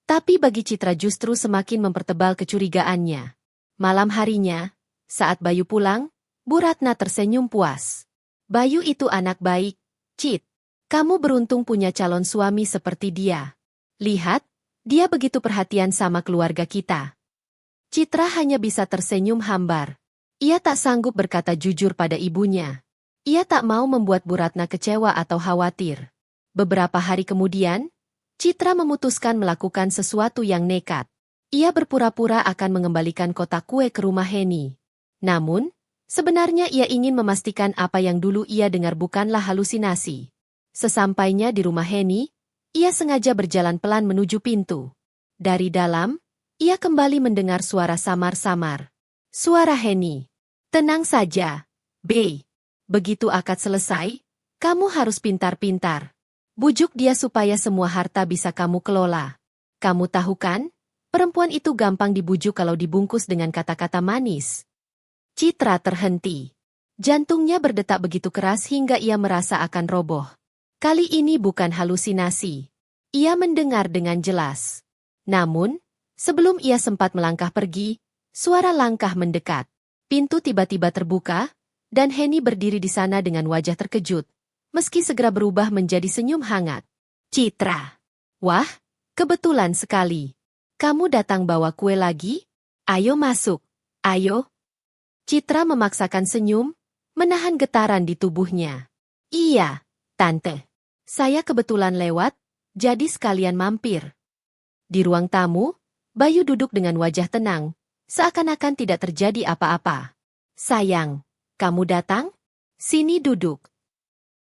A: tapi bagi Citra justru semakin mempertebal kecurigaannya. Malam harinya, saat Bayu pulang, Bu Ratna tersenyum puas. "Bayu itu anak baik, Cit. Kamu beruntung punya calon suami seperti dia. Lihat, dia begitu perhatian sama keluarga kita." Citra hanya bisa tersenyum hambar. Ia tak sanggup berkata jujur pada ibunya. Ia tak mau membuat Bu Ratna kecewa atau khawatir. Beberapa hari kemudian, Citra memutuskan melakukan sesuatu yang nekat. Ia berpura-pura akan mengembalikan kotak kue ke rumah Heni. Namun, sebenarnya ia ingin memastikan apa yang dulu ia dengar bukanlah halusinasi. Sesampainya di rumah Henny, ia sengaja berjalan pelan menuju pintu. Dari dalam, ia kembali mendengar suara samar-samar. Suara Henny. Tenang saja, B. Begitu akad selesai, kamu harus pintar-pintar. Bujuk dia supaya semua harta bisa kamu kelola. Kamu tahu kan, perempuan itu gampang dibujuk kalau dibungkus dengan kata-kata manis. Citra terhenti. Jantungnya berdetak begitu keras hingga ia merasa akan roboh. Kali ini bukan halusinasi. Ia mendengar dengan jelas. Namun, sebelum ia sempat melangkah pergi, suara langkah mendekat. Pintu tiba-tiba terbuka, dan Henny berdiri di sana dengan wajah terkejut. Meski segera berubah menjadi senyum hangat. Citra. Wah, kebetulan sekali. Kamu datang bawa kue lagi? Ayo masuk. Ayo. Citra memaksakan senyum, menahan getaran di tubuhnya. Iya, Tante. Saya kebetulan lewat, jadi sekalian mampir. Di ruang tamu, Bayu duduk dengan wajah tenang, seakan-akan tidak terjadi apa-apa. Sayang, kamu datang? Sini duduk.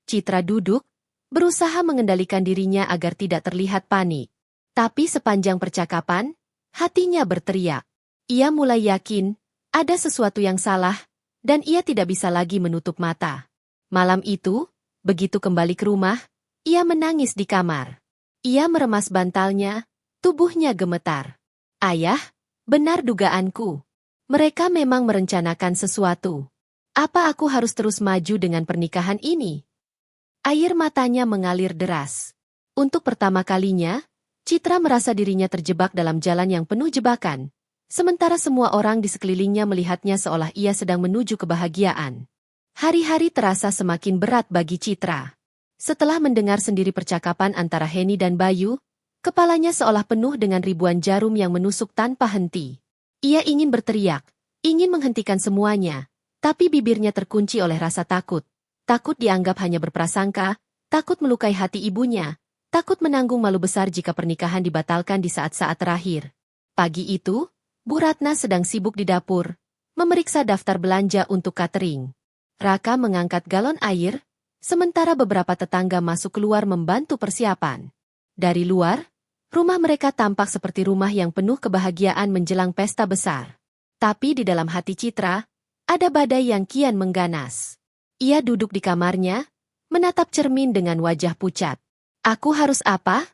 A: Citra duduk, berusaha mengendalikan dirinya agar tidak terlihat panik. Tapi sepanjang percakapan, hatinya berteriak. Ia mulai yakin, ada sesuatu yang salah, dan ia tidak bisa lagi menutup mata. Malam itu, begitu kembali ke rumah, ia menangis di kamar. Ia meremas bantalnya, tubuhnya gemetar. Ayah, benar dugaanku. Mereka memang merencanakan sesuatu. Apa aku harus terus maju dengan pernikahan ini? Air matanya mengalir deras. Untuk pertama kalinya, Citra merasa dirinya terjebak dalam jalan yang penuh jebakan. Sementara semua orang di sekelilingnya melihatnya seolah ia sedang menuju kebahagiaan. Hari-hari terasa semakin berat bagi Citra. Setelah mendengar sendiri percakapan antara Henny dan Bayu, kepalanya seolah penuh dengan ribuan jarum yang menusuk tanpa henti. Ia ingin berteriak, ingin menghentikan semuanya, tapi bibirnya terkunci oleh rasa takut. Takut dianggap hanya berprasangka, takut melukai hati ibunya, takut menanggung malu besar jika pernikahan dibatalkan di saat-saat terakhir. Pagi itu, Bu Ratna sedang sibuk di dapur, memeriksa daftar belanja untuk catering. Raka mengangkat galon air, sementara beberapa tetangga masuk keluar membantu persiapan. Dari luar, rumah mereka tampak seperti rumah yang penuh kebahagiaan menjelang pesta besar. Tapi di dalam hati Citra, ada badai yang kian mengganas. Ia duduk di kamarnya, menatap cermin dengan wajah pucat. Aku harus apa?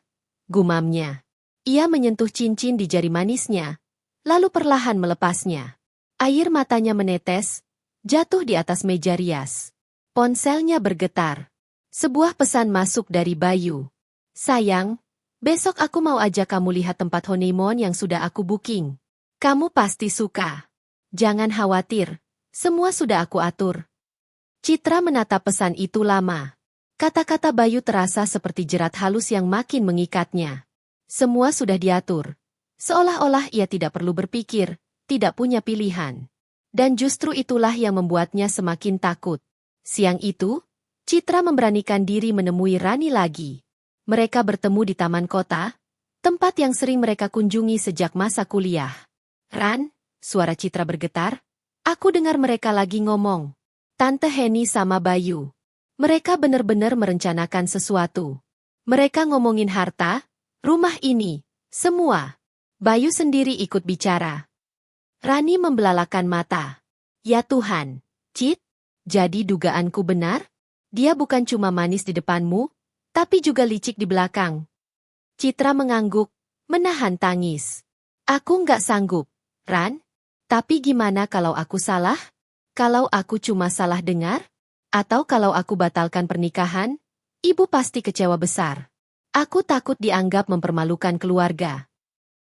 A: Gumamnya. Ia menyentuh cincin di jari manisnya, lalu perlahan melepasnya. Air matanya menetes, jatuh di atas meja rias. Ponselnya bergetar. Sebuah pesan masuk dari Bayu. Sayang, besok aku mau ajak kamu lihat tempat honeymoon yang sudah aku booking. Kamu pasti suka. Jangan khawatir, semua sudah aku atur. Citra menatap pesan itu lama. Kata-kata Bayu terasa seperti jerat halus yang makin mengikatnya. Semua sudah diatur. Seolah-olah ia tidak perlu berpikir, tidak punya pilihan. Dan justru itulah yang membuatnya semakin takut. Siang itu, Citra memberanikan diri menemui Rani lagi. Mereka bertemu di taman kota, tempat yang sering mereka kunjungi sejak masa kuliah. Ran, suara Citra bergetar. Aku dengar mereka lagi ngomong. Tante Henny sama Bayu. Mereka benar-benar merencanakan sesuatu. Mereka ngomongin harta, rumah ini, semua. Bayu sendiri ikut bicara. Rani membelalakan mata. Ya Tuhan, Cit, jadi dugaanku benar? Dia bukan cuma manis di depanmu, tapi juga licik di belakang. Citra mengangguk, menahan tangis. Aku nggak sanggup, Ran. Tapi gimana kalau aku salah? Kalau aku cuma salah dengar? Atau kalau aku batalkan pernikahan? Ibu pasti kecewa besar. Aku takut dianggap mempermalukan keluarga.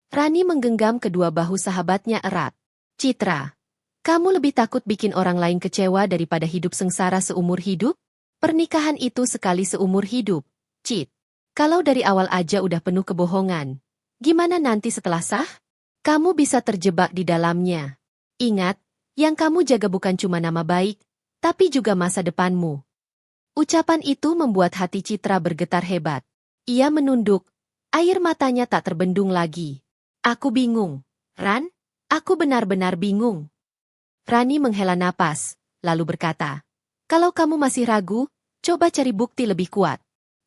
A: Rani menggenggam kedua bahu sahabatnya erat. Citra, kamu lebih takut bikin orang lain kecewa daripada hidup sengsara seumur hidup? Pernikahan itu sekali seumur hidup, Cit. Kalau dari awal aja udah penuh kebohongan, gimana nanti setelah sah? Kamu bisa terjebak di dalamnya. Ingat, yang kamu jaga bukan cuma nama baik, tapi juga masa depanmu. Ucapan itu membuat hati Citra bergetar hebat. Ia menunduk, air matanya tak terbendung lagi. Aku bingung, Ran, aku benar-benar bingung. Rani menghela napas, lalu berkata, "Kalau kamu masih ragu, coba cari bukti lebih kuat.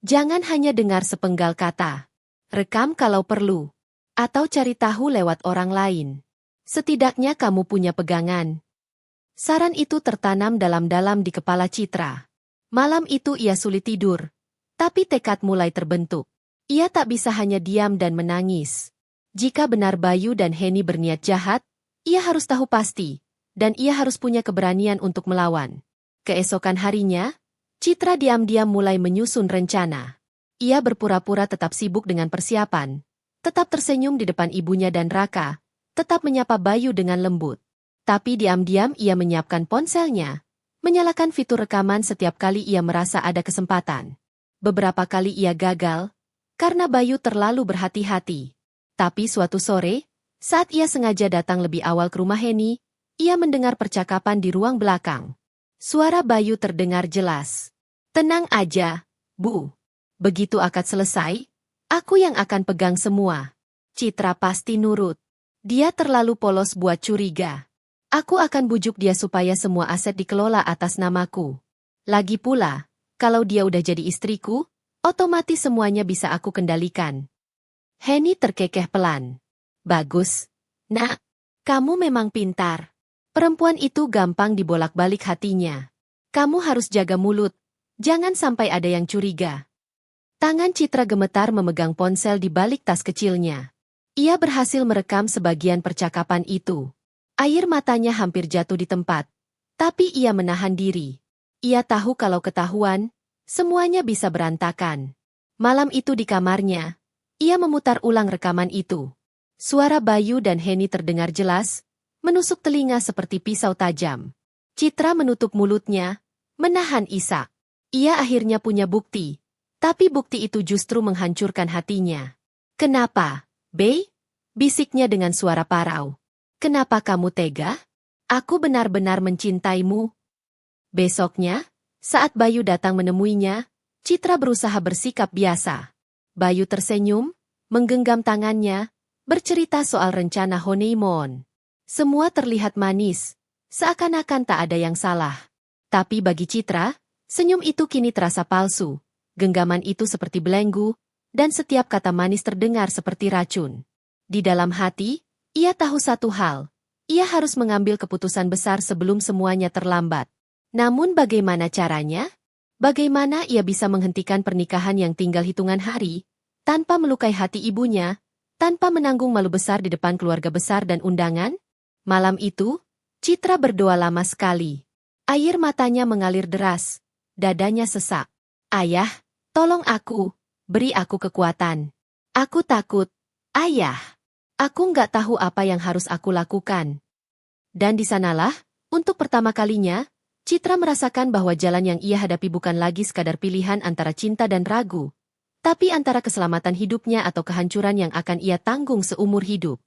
A: Jangan hanya dengar sepenggal kata. Rekam kalau perlu. Atau cari tahu lewat orang lain. Setidaknya kamu punya pegangan." Saran itu tertanam dalam-dalam di kepala Citra. Malam itu ia sulit tidur. Tapi tekad mulai terbentuk. Ia tak bisa hanya diam dan menangis. Jika benar Bayu dan Heni berniat jahat, ia harus tahu pasti, dan ia harus punya keberanian untuk melawan. Keesokan harinya, Citra diam-diam mulai menyusun rencana. Ia berpura-pura tetap sibuk dengan persiapan, tetap tersenyum di depan ibunya dan Raka, tetap menyapa Bayu dengan lembut. Tapi diam-diam ia menyiapkan ponselnya, menyalakan fitur rekaman setiap kali ia merasa ada kesempatan. Beberapa kali ia gagal, karena Bayu terlalu berhati-hati. Tapi suatu sore, saat ia sengaja datang lebih awal ke rumah Heni, ia mendengar percakapan di ruang belakang. Suara Bayu terdengar jelas. "Tenang aja, Bu. Begitu akad selesai, aku yang akan pegang semua." Citra pasti nurut. Dia terlalu polos buat curiga. "Aku akan bujuk dia supaya semua aset dikelola atas namaku. Lagi pula, kalau dia udah jadi istriku, otomatis semuanya bisa aku kendalikan." Heni terkekeh pelan. "Bagus, Nak. Kamu memang pintar. Perempuan itu gampang dibolak-balik hatinya. Kamu harus jaga mulut, jangan sampai ada yang curiga." Tangan Citra gemetar memegang ponsel di balik tas kecilnya. Ia berhasil merekam sebagian percakapan itu. Air matanya hampir jatuh di tempat, tapi ia menahan diri. Ia tahu kalau ketahuan, semuanya bisa berantakan. Malam itu di kamarnya, ia memutar ulang rekaman itu. Suara Bayu dan Heni terdengar jelas, menusuk telinga seperti pisau tajam. Citra menutup mulutnya, menahan isak. Ia akhirnya punya bukti, tapi bukti itu justru menghancurkan hatinya. "Kenapa, Bey?" bisiknya dengan suara parau. "Kenapa kamu tega? Aku benar-benar mencintaimu." Besoknya, saat Bayu datang menemuinya, Citra berusaha bersikap biasa. Bayu tersenyum, menggenggam tangannya, bercerita soal rencana honeymoon. Semua terlihat manis, seakan-akan tak ada yang salah. Tapi bagi Citra, senyum itu kini terasa palsu. Genggaman itu seperti belenggu, dan setiap kata manis terdengar seperti racun. Di dalam hati, ia tahu satu hal. Ia harus mengambil keputusan besar sebelum semuanya terlambat. Namun bagaimana caranya? Bagaimana ia bisa menghentikan pernikahan yang tinggal hitungan hari, tanpa melukai hati ibunya, tanpa menanggung malu besar di depan keluarga besar dan undangan? Malam itu, Citra berdoa lama sekali. Air matanya mengalir deras, dadanya sesak. "Ayah, tolong aku, beri aku kekuatan. Aku takut, Ayah. Aku nggak tahu apa yang harus aku lakukan." Dan di sanalah, untuk pertama kalinya, Citra merasakan bahwa jalan yang ia hadapi bukan lagi sekadar pilihan antara cinta dan ragu, tapi antara keselamatan hidupnya atau kehancuran yang akan ia tanggung seumur hidup.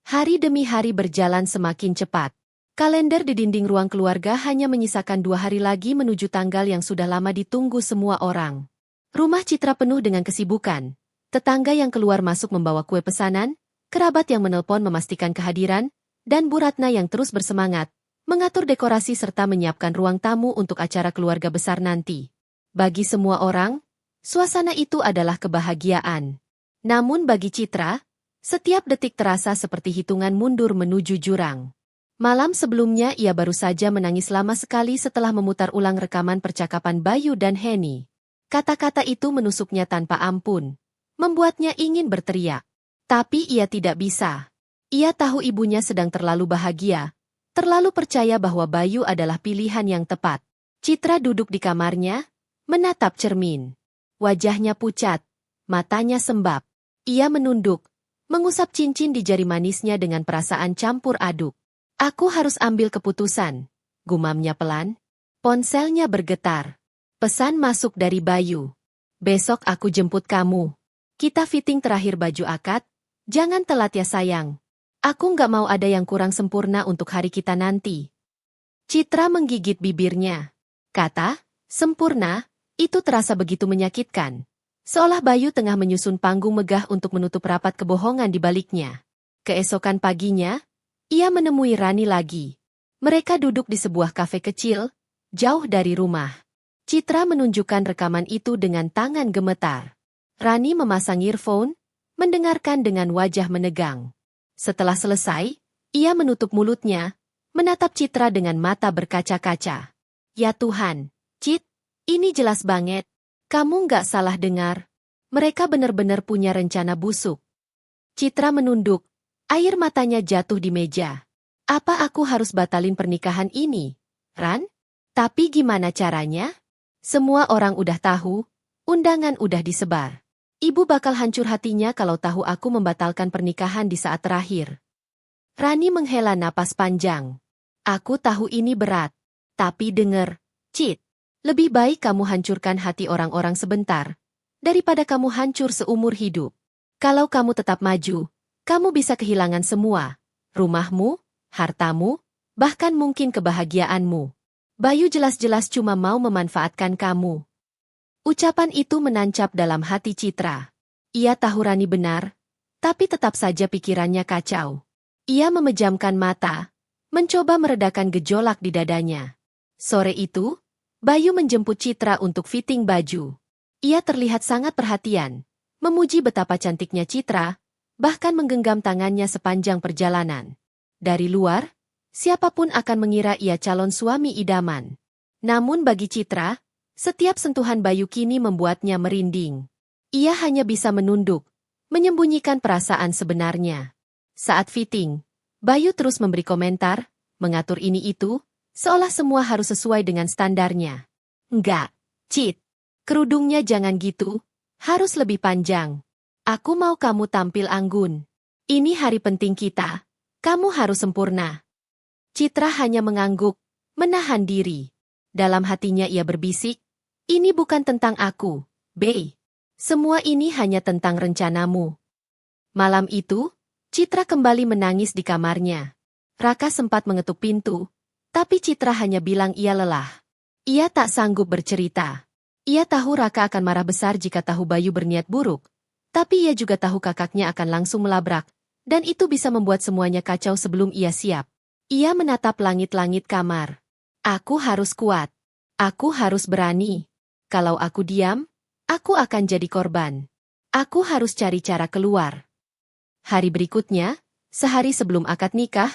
A: Hari demi hari berjalan semakin cepat. Kalender di dinding ruang keluarga hanya menyisakan 2 hari lagi menuju tanggal yang sudah lama ditunggu semua orang. Rumah Citra penuh dengan kesibukan. Tetangga yang keluar masuk membawa kue pesanan, kerabat yang menelpon memastikan kehadiran, dan Bu Ratna yang terus bersemangat mengatur dekorasi serta menyiapkan ruang tamu untuk acara keluarga besar nanti. Bagi semua orang, suasana itu adalah kebahagiaan. Namun bagi Citra, setiap detik terasa seperti hitungan mundur menuju jurang. Malam sebelumnya ia baru saja menangis lama sekali setelah memutar ulang rekaman percakapan Bayu dan Heni. Kata-kata itu menusuknya tanpa ampun, membuatnya ingin berteriak. Tapi ia tidak bisa. Ia tahu ibunya sedang terlalu bahagia, terlalu percaya bahwa Bayu adalah pilihan yang tepat. Citra duduk di kamarnya, menatap cermin. Wajahnya pucat, matanya sembab. Ia menunduk, mengusap cincin di jari manisnya dengan perasaan campur aduk. "Aku harus ambil keputusan," gumamnya pelan. Ponselnya bergetar. Pesan masuk dari Bayu. "Besok aku jemput kamu. Kita fitting terakhir baju akad. Jangan telat ya sayang. Aku nggak mau ada yang kurang sempurna untuk hari kita nanti." Citra menggigit bibirnya. Kata, "sempurna," itu terasa begitu menyakitkan. Seolah Bayu tengah menyusun panggung megah untuk menutup rapat kebohongan di baliknya. Keesokan paginya, ia menemui Rani lagi. Mereka duduk di sebuah kafe kecil, jauh dari rumah. Citra menunjukkan rekaman itu dengan tangan gemetar. Rani memasang earphone, mendengarkan dengan wajah menegang. Setelah selesai, ia menutup mulutnya, menatap Citra dengan mata berkaca-kaca. Ya Tuhan, Cit, ini jelas banget. Kamu nggak salah dengar. Mereka benar-benar punya rencana busuk. Citra menunduk, air matanya jatuh di meja. Apa aku harus batalin pernikahan ini, Ran? Tapi gimana caranya? Semua orang udah tahu, undangan udah disebar. Ibu bakal hancur hatinya kalau tahu aku membatalkan pernikahan di saat terakhir. Rani menghela napas panjang. Aku tahu ini berat. Tapi denger, Cit, lebih baik kamu hancurkan hati orang-orang sebentar, daripada kamu hancur seumur hidup. Kalau kamu tetap maju, kamu bisa kehilangan semua. Rumahmu, hartamu, bahkan mungkin kebahagiaanmu. Bayu jelas-jelas cuma mau memanfaatkan kamu. Ucapan itu menancap dalam hati Citra. Ia tahu Rani benar, tapi tetap saja pikirannya kacau. Ia memejamkan mata, mencoba meredakan gejolak di dadanya. Sore itu, Bayu menjemput Citra untuk fitting baju. Ia terlihat sangat perhatian, memuji betapa cantiknya Citra, bahkan menggenggam tangannya sepanjang perjalanan. Dari luar, siapapun akan mengira ia calon suami idaman. Namun bagi Citra, setiap sentuhan Bayu kini membuatnya merinding. Ia hanya bisa menunduk, menyembunyikan perasaan sebenarnya. Saat fitting, Bayu terus memberi komentar, mengatur ini itu, seolah semua harus sesuai dengan standarnya. Enggak, Cit, kerudungnya jangan gitu, harus lebih panjang. Aku mau kamu tampil anggun. Ini hari penting kita. Kamu harus sempurna. Citra hanya mengangguk, menahan diri. Dalam hatinya ia berbisik, ini bukan tentang aku, Bey. Semua ini hanya tentang rencanamu. Malam itu, Citra kembali menangis di kamarnya. Raka sempat mengetuk pintu, tapi Citra hanya bilang ia lelah. Ia tak sanggup bercerita. Ia tahu Raka akan marah besar jika tahu Bayu berniat buruk, tapi ia juga tahu kakaknya akan langsung melabrak. Dan itu bisa membuat semuanya kacau sebelum ia siap. Ia menatap langit-langit kamar. Aku harus kuat. Aku harus berani. Kalau aku diam, aku akan jadi korban. Aku harus cari cara keluar. Hari berikutnya, sehari sebelum akad nikah,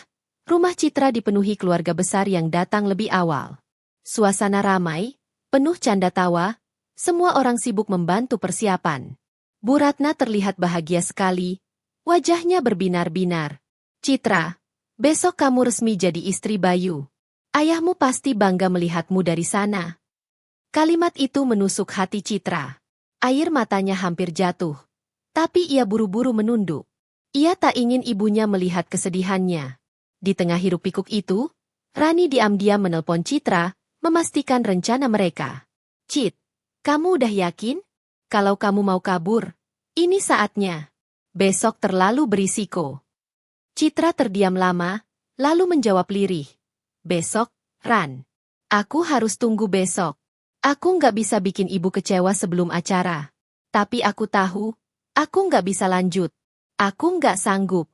A: rumah Citra dipenuhi keluarga besar yang datang lebih awal. Suasana ramai, penuh canda tawa, semua orang sibuk membantu persiapan. Bu Ratna terlihat bahagia sekali. Wajahnya berbinar-binar. Citra, besok kamu resmi jadi istri Bayu. Ayahmu pasti bangga melihatmu dari sana. Kalimat itu menusuk hati Citra. Air matanya hampir jatuh. Tapi ia buru-buru menunduk. Ia tak ingin ibunya melihat kesedihannya. Di tengah hiruk-pikuk itu, Rani diam-diam menelpon Citra, memastikan rencana mereka. Cit, kamu udah yakin? Kalau kamu mau kabur, ini saatnya. Besok terlalu berisiko. Citra terdiam lama, lalu menjawab lirih. Besok, Ran. Aku harus tunggu besok. Aku nggak bisa bikin ibu kecewa sebelum acara. Tapi aku tahu, aku nggak bisa lanjut. Aku nggak sanggup.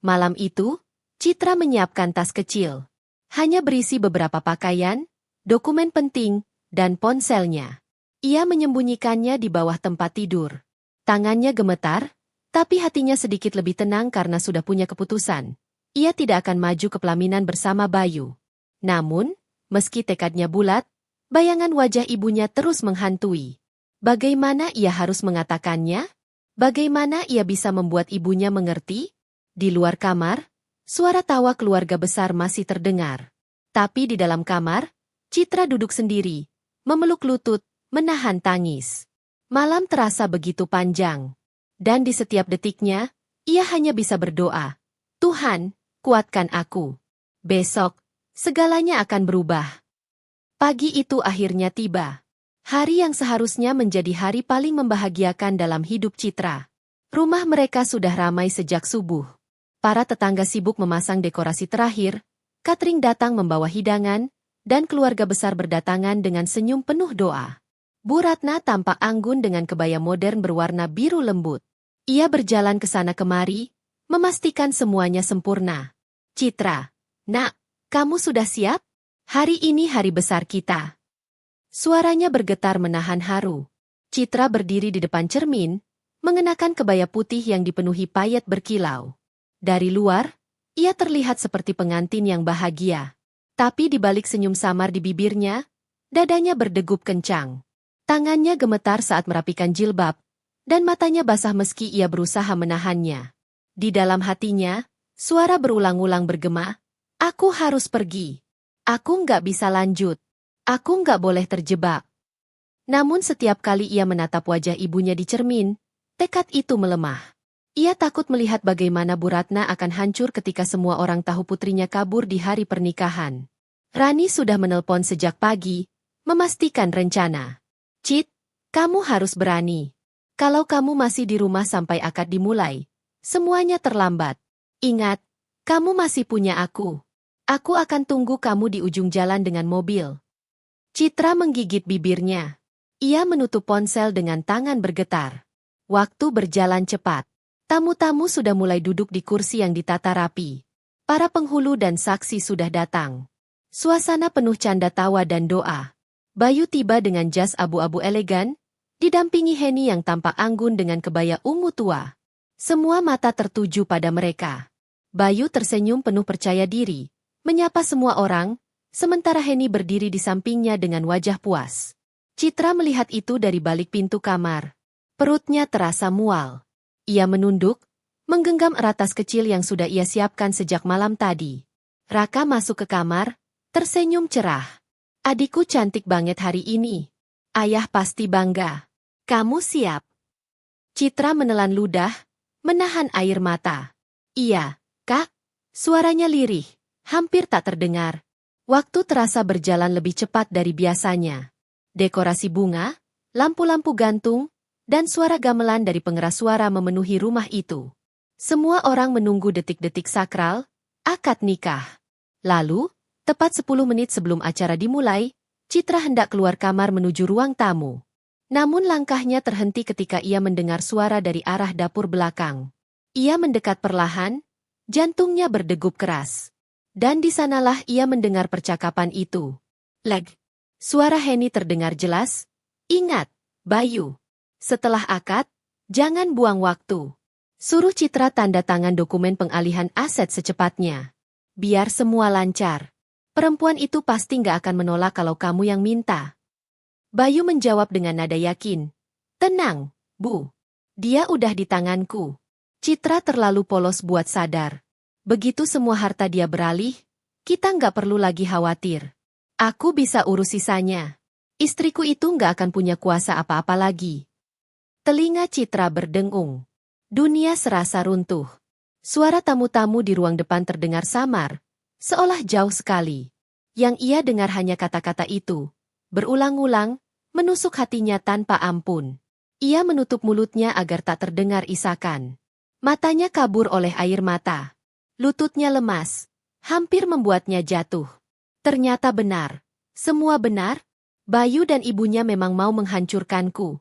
A: Malam itu, Citra menyiapkan tas kecil. Hanya berisi beberapa pakaian, dokumen penting, dan ponselnya. Ia menyembunyikannya di bawah tempat tidur. Tangannya gemetar, tapi hatinya sedikit lebih tenang karena sudah punya keputusan. Ia tidak akan maju ke pelaminan bersama Bayu. Namun, meski tekadnya bulat, bayangan wajah ibunya terus menghantui. Bagaimana ia harus mengatakannya? Bagaimana ia bisa membuat ibunya mengerti? Di luar kamar, suara tawa keluarga besar masih terdengar. Tapi di dalam kamar, Citra duduk sendiri, memeluk lutut, menahan tangis. Malam terasa begitu panjang. Dan di setiap detiknya, ia hanya bisa berdoa. Tuhan, kuatkan aku. Besok, segalanya akan berubah. Pagi itu akhirnya tiba. Hari yang seharusnya menjadi hari paling membahagiakan dalam hidup Citra. Rumah mereka sudah ramai sejak subuh. Para tetangga sibuk memasang dekorasi terakhir, catering datang membawa hidangan, dan keluarga besar berdatangan dengan senyum penuh doa. Bu Ratna tampak anggun dengan kebaya modern berwarna biru lembut. Ia berjalan ke sana kemari, memastikan semuanya sempurna. Citra, nak, Kamu sudah siap? Hari ini hari besar kita. Suaranya bergetar menahan haru. Citra berdiri di depan cermin, mengenakan kebaya putih yang dipenuhi payet berkilau. Dari luar, ia terlihat seperti pengantin yang bahagia. Tapi di balik senyum samar di bibirnya, dadanya berdegup kencang. Tangannya gemetar saat merapikan jilbab, dan matanya basah meski ia berusaha menahannya. Di dalam hatinya, suara berulang-ulang bergema, "Aku harus pergi. Aku nggak bisa lanjut. Aku nggak boleh terjebak." Namun setiap kali ia menatap wajah ibunya di cermin, tekad itu melemah. Ia takut melihat bagaimana Bu Ratna akan hancur ketika semua orang tahu putrinya kabur di hari pernikahan. Rani sudah menelpon sejak pagi, memastikan rencana. "Cit, kamu harus berani. Kalau kamu masih di rumah sampai akad dimulai, semuanya terlambat. Ingat, kamu masih punya aku. Aku akan tunggu kamu di ujung jalan dengan mobil." Citra menggigit bibirnya. Ia menutup ponsel dengan tangan bergetar. Waktu berjalan cepat. Tamu-tamu sudah mulai duduk di kursi yang ditata rapi. Para penghulu dan saksi sudah datang. Suasana penuh canda tawa dan doa. Bayu tiba dengan jas abu-abu elegan, didampingi Heni yang tampak anggun dengan kebaya ungu tua. Semua mata tertuju pada mereka. Bayu tersenyum penuh percaya diri, menyapa semua orang, sementara Heni berdiri di sampingnya dengan wajah puas. Citra melihat itu dari balik pintu kamar. Perutnya terasa mual. Ia menunduk, menggenggam erat tas kecil yang sudah ia siapkan sejak malam tadi. Raka masuk ke kamar, tersenyum cerah. "Adikku cantik banget hari ini. Ayah pasti bangga. Kamu siap?" Citra menelan ludah, menahan air mata. "Iya, Kak." Suaranya lirih, hampir tak terdengar. Waktu terasa berjalan lebih cepat dari biasanya. Dekorasi bunga, lampu-lampu gantung, dan suara gamelan dari pengeras suara memenuhi rumah itu. Semua orang menunggu detik-detik sakral, akad nikah. Lalu, tepat 10 menit sebelum acara dimulai, Citra hendak keluar kamar menuju ruang tamu. Namun langkahnya terhenti ketika ia mendengar suara dari arah dapur belakang. Ia mendekat perlahan, jantungnya berdegup keras. Dan di sanalah ia mendengar percakapan itu. "Leg." Suara Heni terdengar jelas. "Ingat, Bayu. Setelah akad, jangan buang waktu. Suruh Citra tanda tangan dokumen pengalihan aset secepatnya. Biar semua lancar. Perempuan itu pasti nggak akan menolak kalau kamu yang minta." Bayu menjawab dengan nada yakin. "Tenang, Bu. Dia udah di tanganku." Citra terlalu polos buat sadar. Begitu semua harta dia beralih, kita nggak perlu lagi khawatir. Aku bisa urus sisanya. Istriku itu nggak akan punya kuasa apa-apa lagi. Telinga Citra berdengung. Dunia serasa runtuh. Suara tamu-tamu di ruang depan terdengar samar, seolah jauh sekali. Yang ia dengar hanya kata-kata itu, berulang-ulang, menusuk hatinya tanpa ampun. Ia menutup mulutnya agar tak terdengar isakan. Matanya kabur oleh air mata. Lututnya lemas, hampir membuatnya jatuh. Ternyata benar. Semua benar. Bayu dan ibunya memang mau menghancurkanku.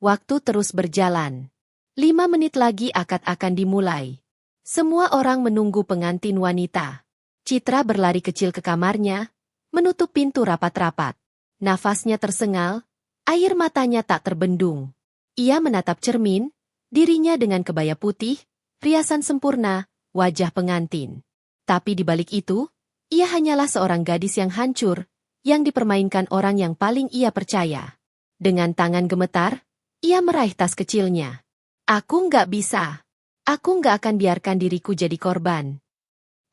A: Waktu terus berjalan. 5 menit lagi akad akan dimulai. Semua orang menunggu pengantin wanita. Citra berlari kecil ke kamarnya, menutup pintu rapat-rapat. Nafasnya tersengal, air matanya tak terbendung. Ia menatap cermin, dirinya dengan kebaya putih, riasan sempurna, wajah pengantin. Tapi di balik itu, ia hanyalah seorang gadis yang hancur, yang dipermainkan orang yang paling ia percaya. Dengan tangan gemetar, ia meraih tas kecilnya. "Aku nggak bisa. Aku nggak akan biarkan diriku jadi korban."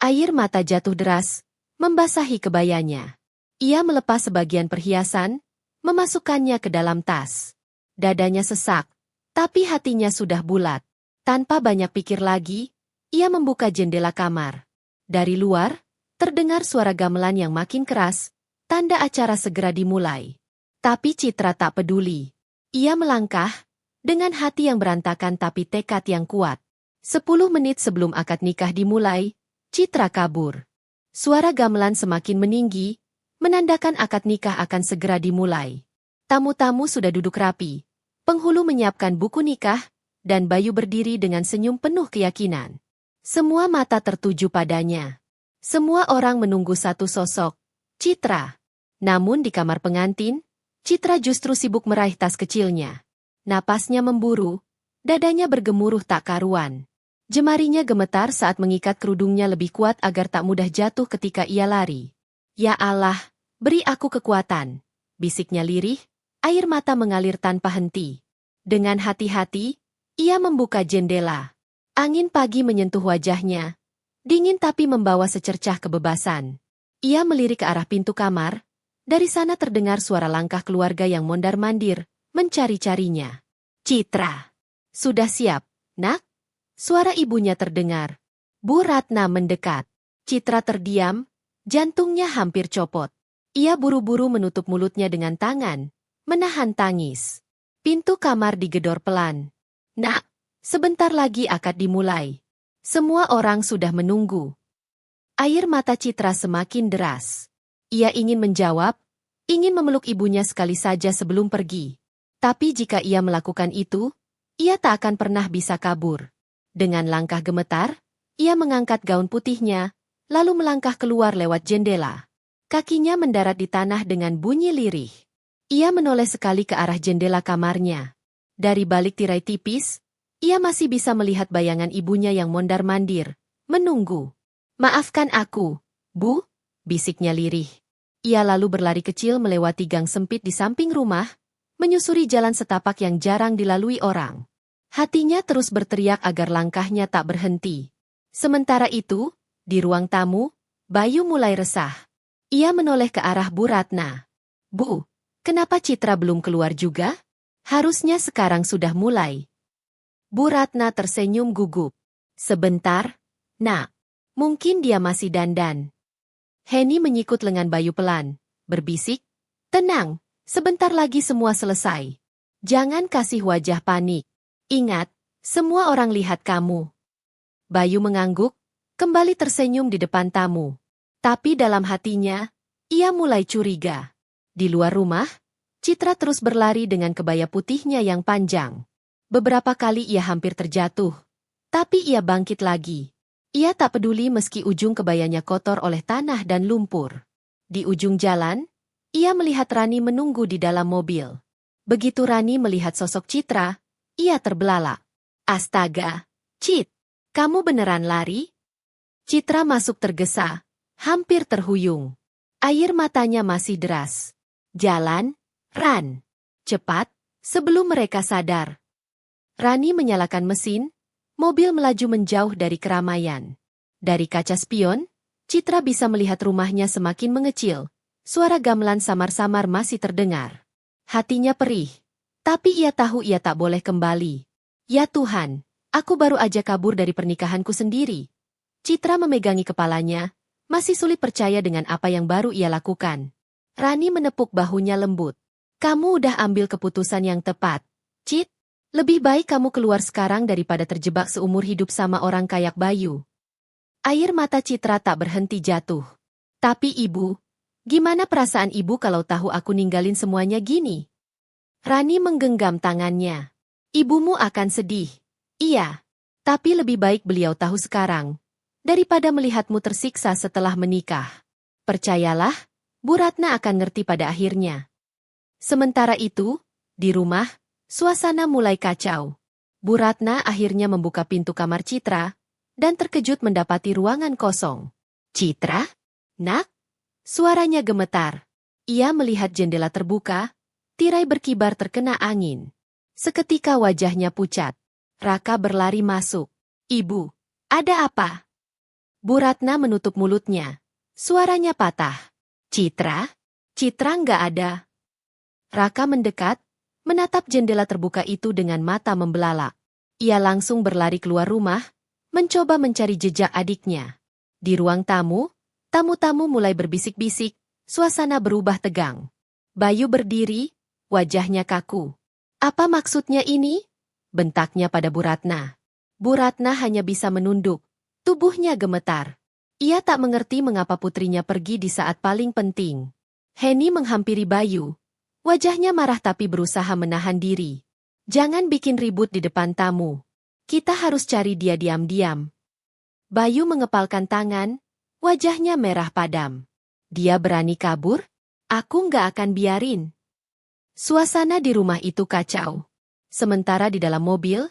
A: Air mata jatuh deras, membasahi kebayanya. Ia melepas sebagian perhiasan, memasukkannya ke dalam tas. Dadanya sesak, tapi hatinya sudah bulat. Tanpa banyak pikir lagi, ia membuka jendela kamar. Dari luar, terdengar suara gamelan yang makin keras, tanda acara segera dimulai. Tapi Citra tak peduli. Ia melangkah, dengan hati yang berantakan tapi tekad yang kuat. 10 menit sebelum akad nikah dimulai, Citra kabur. Suara gamelan semakin meninggi, menandakan akad nikah akan segera dimulai. Tamu-tamu sudah duduk rapi. Penghulu menyiapkan buku nikah, dan Bayu berdiri dengan senyum penuh keyakinan. Semua mata tertuju padanya. Semua orang menunggu satu sosok, Citra. Namun di kamar pengantin, Citra justru sibuk meraih tas kecilnya. Napasnya memburu, dadanya bergemuruh tak karuan. Jemarinya gemetar saat mengikat kerudungnya lebih kuat agar tak mudah jatuh ketika ia lari. Ya Allah, beri aku kekuatan, bisiknya lirih, air mata mengalir tanpa henti. Dengan hati-hati, ia membuka jendela. Angin pagi menyentuh wajahnya, dingin tapi membawa secercah kebebasan. Ia melirik ke arah pintu kamar, dari sana terdengar suara langkah keluarga yang mondar-mandir, mencari-carinya. Citra, sudah siap, nak? Suara ibunya terdengar. Bu Ratna mendekat. Citra terdiam, jantungnya hampir copot. Ia buru-buru menutup mulutnya dengan tangan, menahan tangis. Pintu kamar digedor pelan. Nak, sebentar lagi akad dimulai. Semua orang sudah menunggu. Air mata Citra semakin deras. Ia ingin menjawab, ingin memeluk ibunya sekali saja sebelum pergi. Tapi jika ia melakukan itu, ia tak akan pernah bisa kabur. Dengan langkah gemetar, ia mengangkat gaun putihnya, lalu melangkah keluar lewat jendela. Kakinya mendarat di tanah dengan bunyi lirih. Ia menoleh sekali ke arah jendela kamarnya. Dari balik tirai tipis, ia masih bisa melihat bayangan ibunya yang mondar-mandir, menunggu. Maafkan aku, Bu, bisiknya lirih. Ia lalu berlari kecil melewati gang sempit di samping rumah, menyusuri jalan setapak yang jarang dilalui orang. Hatinya terus berteriak agar langkahnya tak berhenti. Sementara itu, di ruang tamu, Bayu mulai resah. Ia menoleh ke arah Bu Ratna. Bu, kenapa Citra belum keluar juga? Harusnya sekarang sudah mulai. Bu Ratna tersenyum gugup. Sebentar, nak. Mungkin dia masih dandan. Henny menyikut lengan Bayu pelan, berbisik, tenang, sebentar lagi semua selesai. Jangan kasih wajah panik. Ingat, semua orang lihat kamu. Bayu mengangguk, kembali tersenyum di depan tamu. Tapi dalam hatinya, ia mulai curiga. Di luar rumah, Citra terus berlari dengan kebaya putihnya yang panjang. Beberapa kali ia hampir terjatuh. Tapi ia bangkit lagi. Ia tak peduli meski ujung kebayanya kotor oleh tanah dan lumpur. Di ujung jalan, ia melihat Rani menunggu di dalam mobil. Begitu Rani melihat sosok Citra, ia terbelalak. Astaga, Cit, kamu beneran lari? Citra masuk tergesa, hampir terhuyung. Air matanya masih deras. Jalan, Ran. Cepat, sebelum mereka sadar. Rani menyalakan mesin, mobil melaju menjauh dari keramaian. Dari kaca spion, Citra bisa melihat rumahnya semakin mengecil. Suara gamelan samar-samar masih terdengar. Hatinya perih. Tapi ia tahu ia tak boleh kembali. Ya Tuhan, aku baru aja kabur dari pernikahanku sendiri. Citra memegangi kepalanya, masih sulit percaya dengan apa yang baru ia lakukan. Rani menepuk bahunya lembut. Kamu udah ambil keputusan yang tepat, Cit. Lebih baik kamu keluar sekarang daripada terjebak seumur hidup sama orang kayak Bayu. Air mata Citra tak berhenti jatuh. Tapi ibu, gimana perasaan ibu kalau tahu aku ninggalin semuanya gini? Rani menggenggam tangannya. Ibumu akan sedih. Iya. Tapi lebih baik beliau tahu sekarang, daripada melihatmu tersiksa setelah menikah. Percayalah, Bu Ratna akan ngerti pada akhirnya. Sementara itu, di rumah, suasana mulai kacau. Bu Ratna akhirnya membuka pintu kamar Citra, dan terkejut mendapati ruangan kosong. Citra? Nak? Suaranya gemetar. Ia melihat jendela terbuka, tirai berkibar terkena angin. Seketika wajahnya pucat. Raka berlari masuk. Ibu, ada apa? Bu Ratna menutup mulutnya. Suaranya patah. Citra? Citra nggak ada. Raka mendekat, menatap jendela terbuka itu dengan mata membelalak. Ia langsung berlari keluar rumah, mencoba mencari jejak adiknya. Di ruang tamu, tamu-tamu mulai berbisik-bisik, suasana berubah tegang. Bayu berdiri, wajahnya kaku. Apa maksudnya ini? Bentaknya pada Bu Ratna. Bu Ratna hanya bisa menunduk, tubuhnya gemetar. Ia tak mengerti mengapa putrinya pergi di saat paling penting. Henny menghampiri Bayu. Wajahnya marah tapi berusaha menahan diri. Jangan bikin ribut di depan tamu. Kita harus cari dia diam-diam. Bayu mengepalkan tangan, Wajahnya merah padam. Dia berani kabur? Aku nggak akan biarin. Suasana di rumah itu kacau. Sementara di dalam mobil,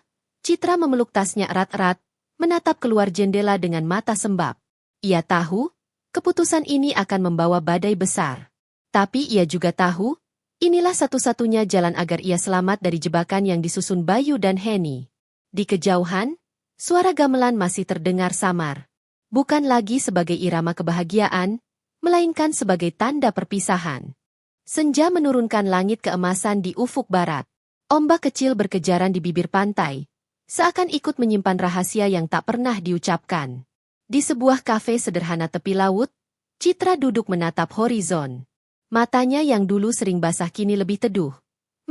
A: Citra memeluk tasnya erat-erat, menatap keluar jendela dengan mata sembab. Ia tahu, keputusan ini akan membawa badai besar. Tapi ia juga tahu, inilah satu-satunya jalan agar ia selamat dari jebakan yang disusun Bayu dan Henny. Di kejauhan, suara gamelan masih terdengar samar. Bukan lagi sebagai irama kebahagiaan, melainkan sebagai tanda perpisahan. Senja menurunkan langit keemasan di ufuk barat. Ombak kecil berkejaran di bibir pantai, seakan ikut menyimpan rahasia yang tak pernah diucapkan. Di sebuah kafe sederhana tepi laut, Citra duduk menatap horizon. Matanya yang dulu sering basah kini lebih teduh,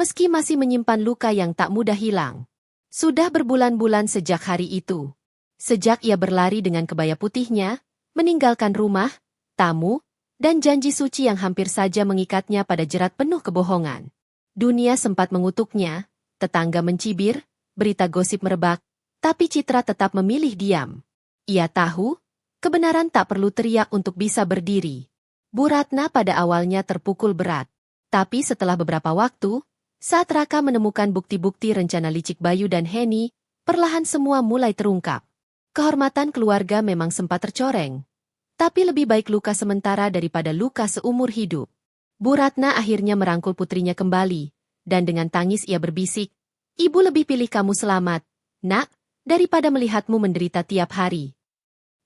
A: meski masih menyimpan luka yang tak mudah hilang. Sudah berbulan-bulan sejak hari itu. Sejak ia berlari dengan kebaya putihnya, meninggalkan rumah, tamu, dan janji suci yang hampir saja mengikatnya pada jerat penuh kebohongan. Dunia sempat mengutuknya, tetangga mencibir, berita gosip merebak, tapi Citra tetap memilih diam. Ia tahu, kebenaran tak perlu teriak untuk bisa berdiri. Bu Ratna pada awalnya terpukul berat. Tapi setelah beberapa waktu, saat Raka menemukan bukti-bukti rencana licik Bayu dan Henny, perlahan semua mulai terungkap. Kehormatan keluarga memang sempat tercoreng. Tapi lebih baik luka sementara daripada luka seumur hidup. Bu Ratna akhirnya merangkul putrinya kembali, dan dengan tangis ia berbisik, "Ibu lebih pilih kamu selamat, nak, daripada melihatmu menderita tiap hari."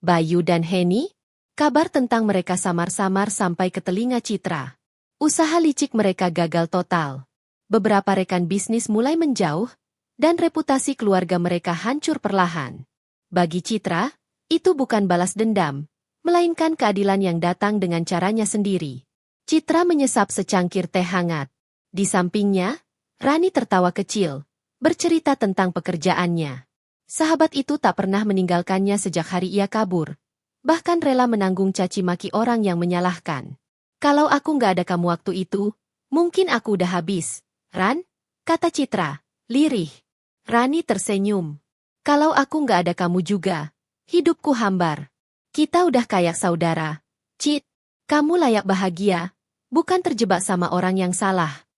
A: Bayu dan Henny, kabar tentang mereka samar-samar sampai ke telinga Citra. Usaha licik mereka gagal total. Beberapa rekan bisnis mulai menjauh, dan reputasi keluarga mereka hancur perlahan. Bagi Citra, itu bukan balas dendam, melainkan keadilan yang datang dengan caranya sendiri. Citra menyesap secangkir teh hangat. Di sampingnya, Rani tertawa kecil, bercerita tentang pekerjaannya. Sahabat itu tak pernah meninggalkannya sejak hari ia kabur, bahkan rela menanggung caci maki orang yang menyalahkan. "Kalau aku nggak ada kamu waktu itu, mungkin aku udah habis, Ran," kata Citra, lirih. Rani tersenyum. "Kalau aku nggak ada kamu juga, hidupku hambar. Kita udah kayak saudara. Cit, kamu layak bahagia, bukan terjebak sama orang yang salah."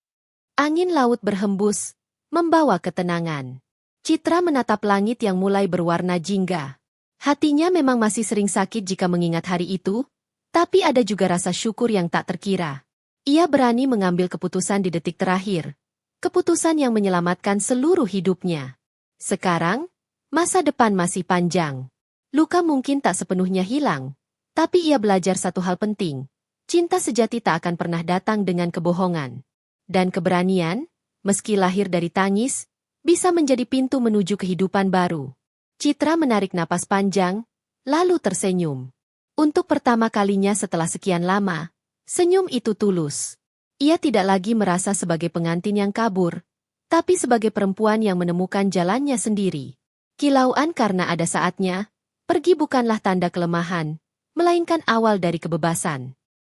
A: Angin laut berhembus, membawa ketenangan. Citra menatap langit yang mulai berwarna jingga. Hatinya memang masih sering sakit jika mengingat hari itu, tapi ada juga rasa syukur yang tak terkira. Ia berani mengambil keputusan di detik terakhir. Keputusan yang menyelamatkan seluruh hidupnya. Sekarang, masa depan masih panjang. Luka mungkin tak sepenuhnya hilang, tapi ia belajar satu hal penting. Cinta sejati tak akan pernah datang dengan kebohongan. Dan keberanian, meski lahir dari tangis, bisa menjadi pintu menuju kehidupan baru. Citra menarik napas panjang, lalu tersenyum. Untuk pertama kalinya setelah sekian lama, senyum itu tulus. Ia tidak lagi merasa sebagai pengantin yang kabur, tapi sebagai perempuan yang menemukan jalannya sendiri. Kilauan karena ada saatnya, pergi bukanlah tanda kelemahan, melainkan awal dari kebebasan.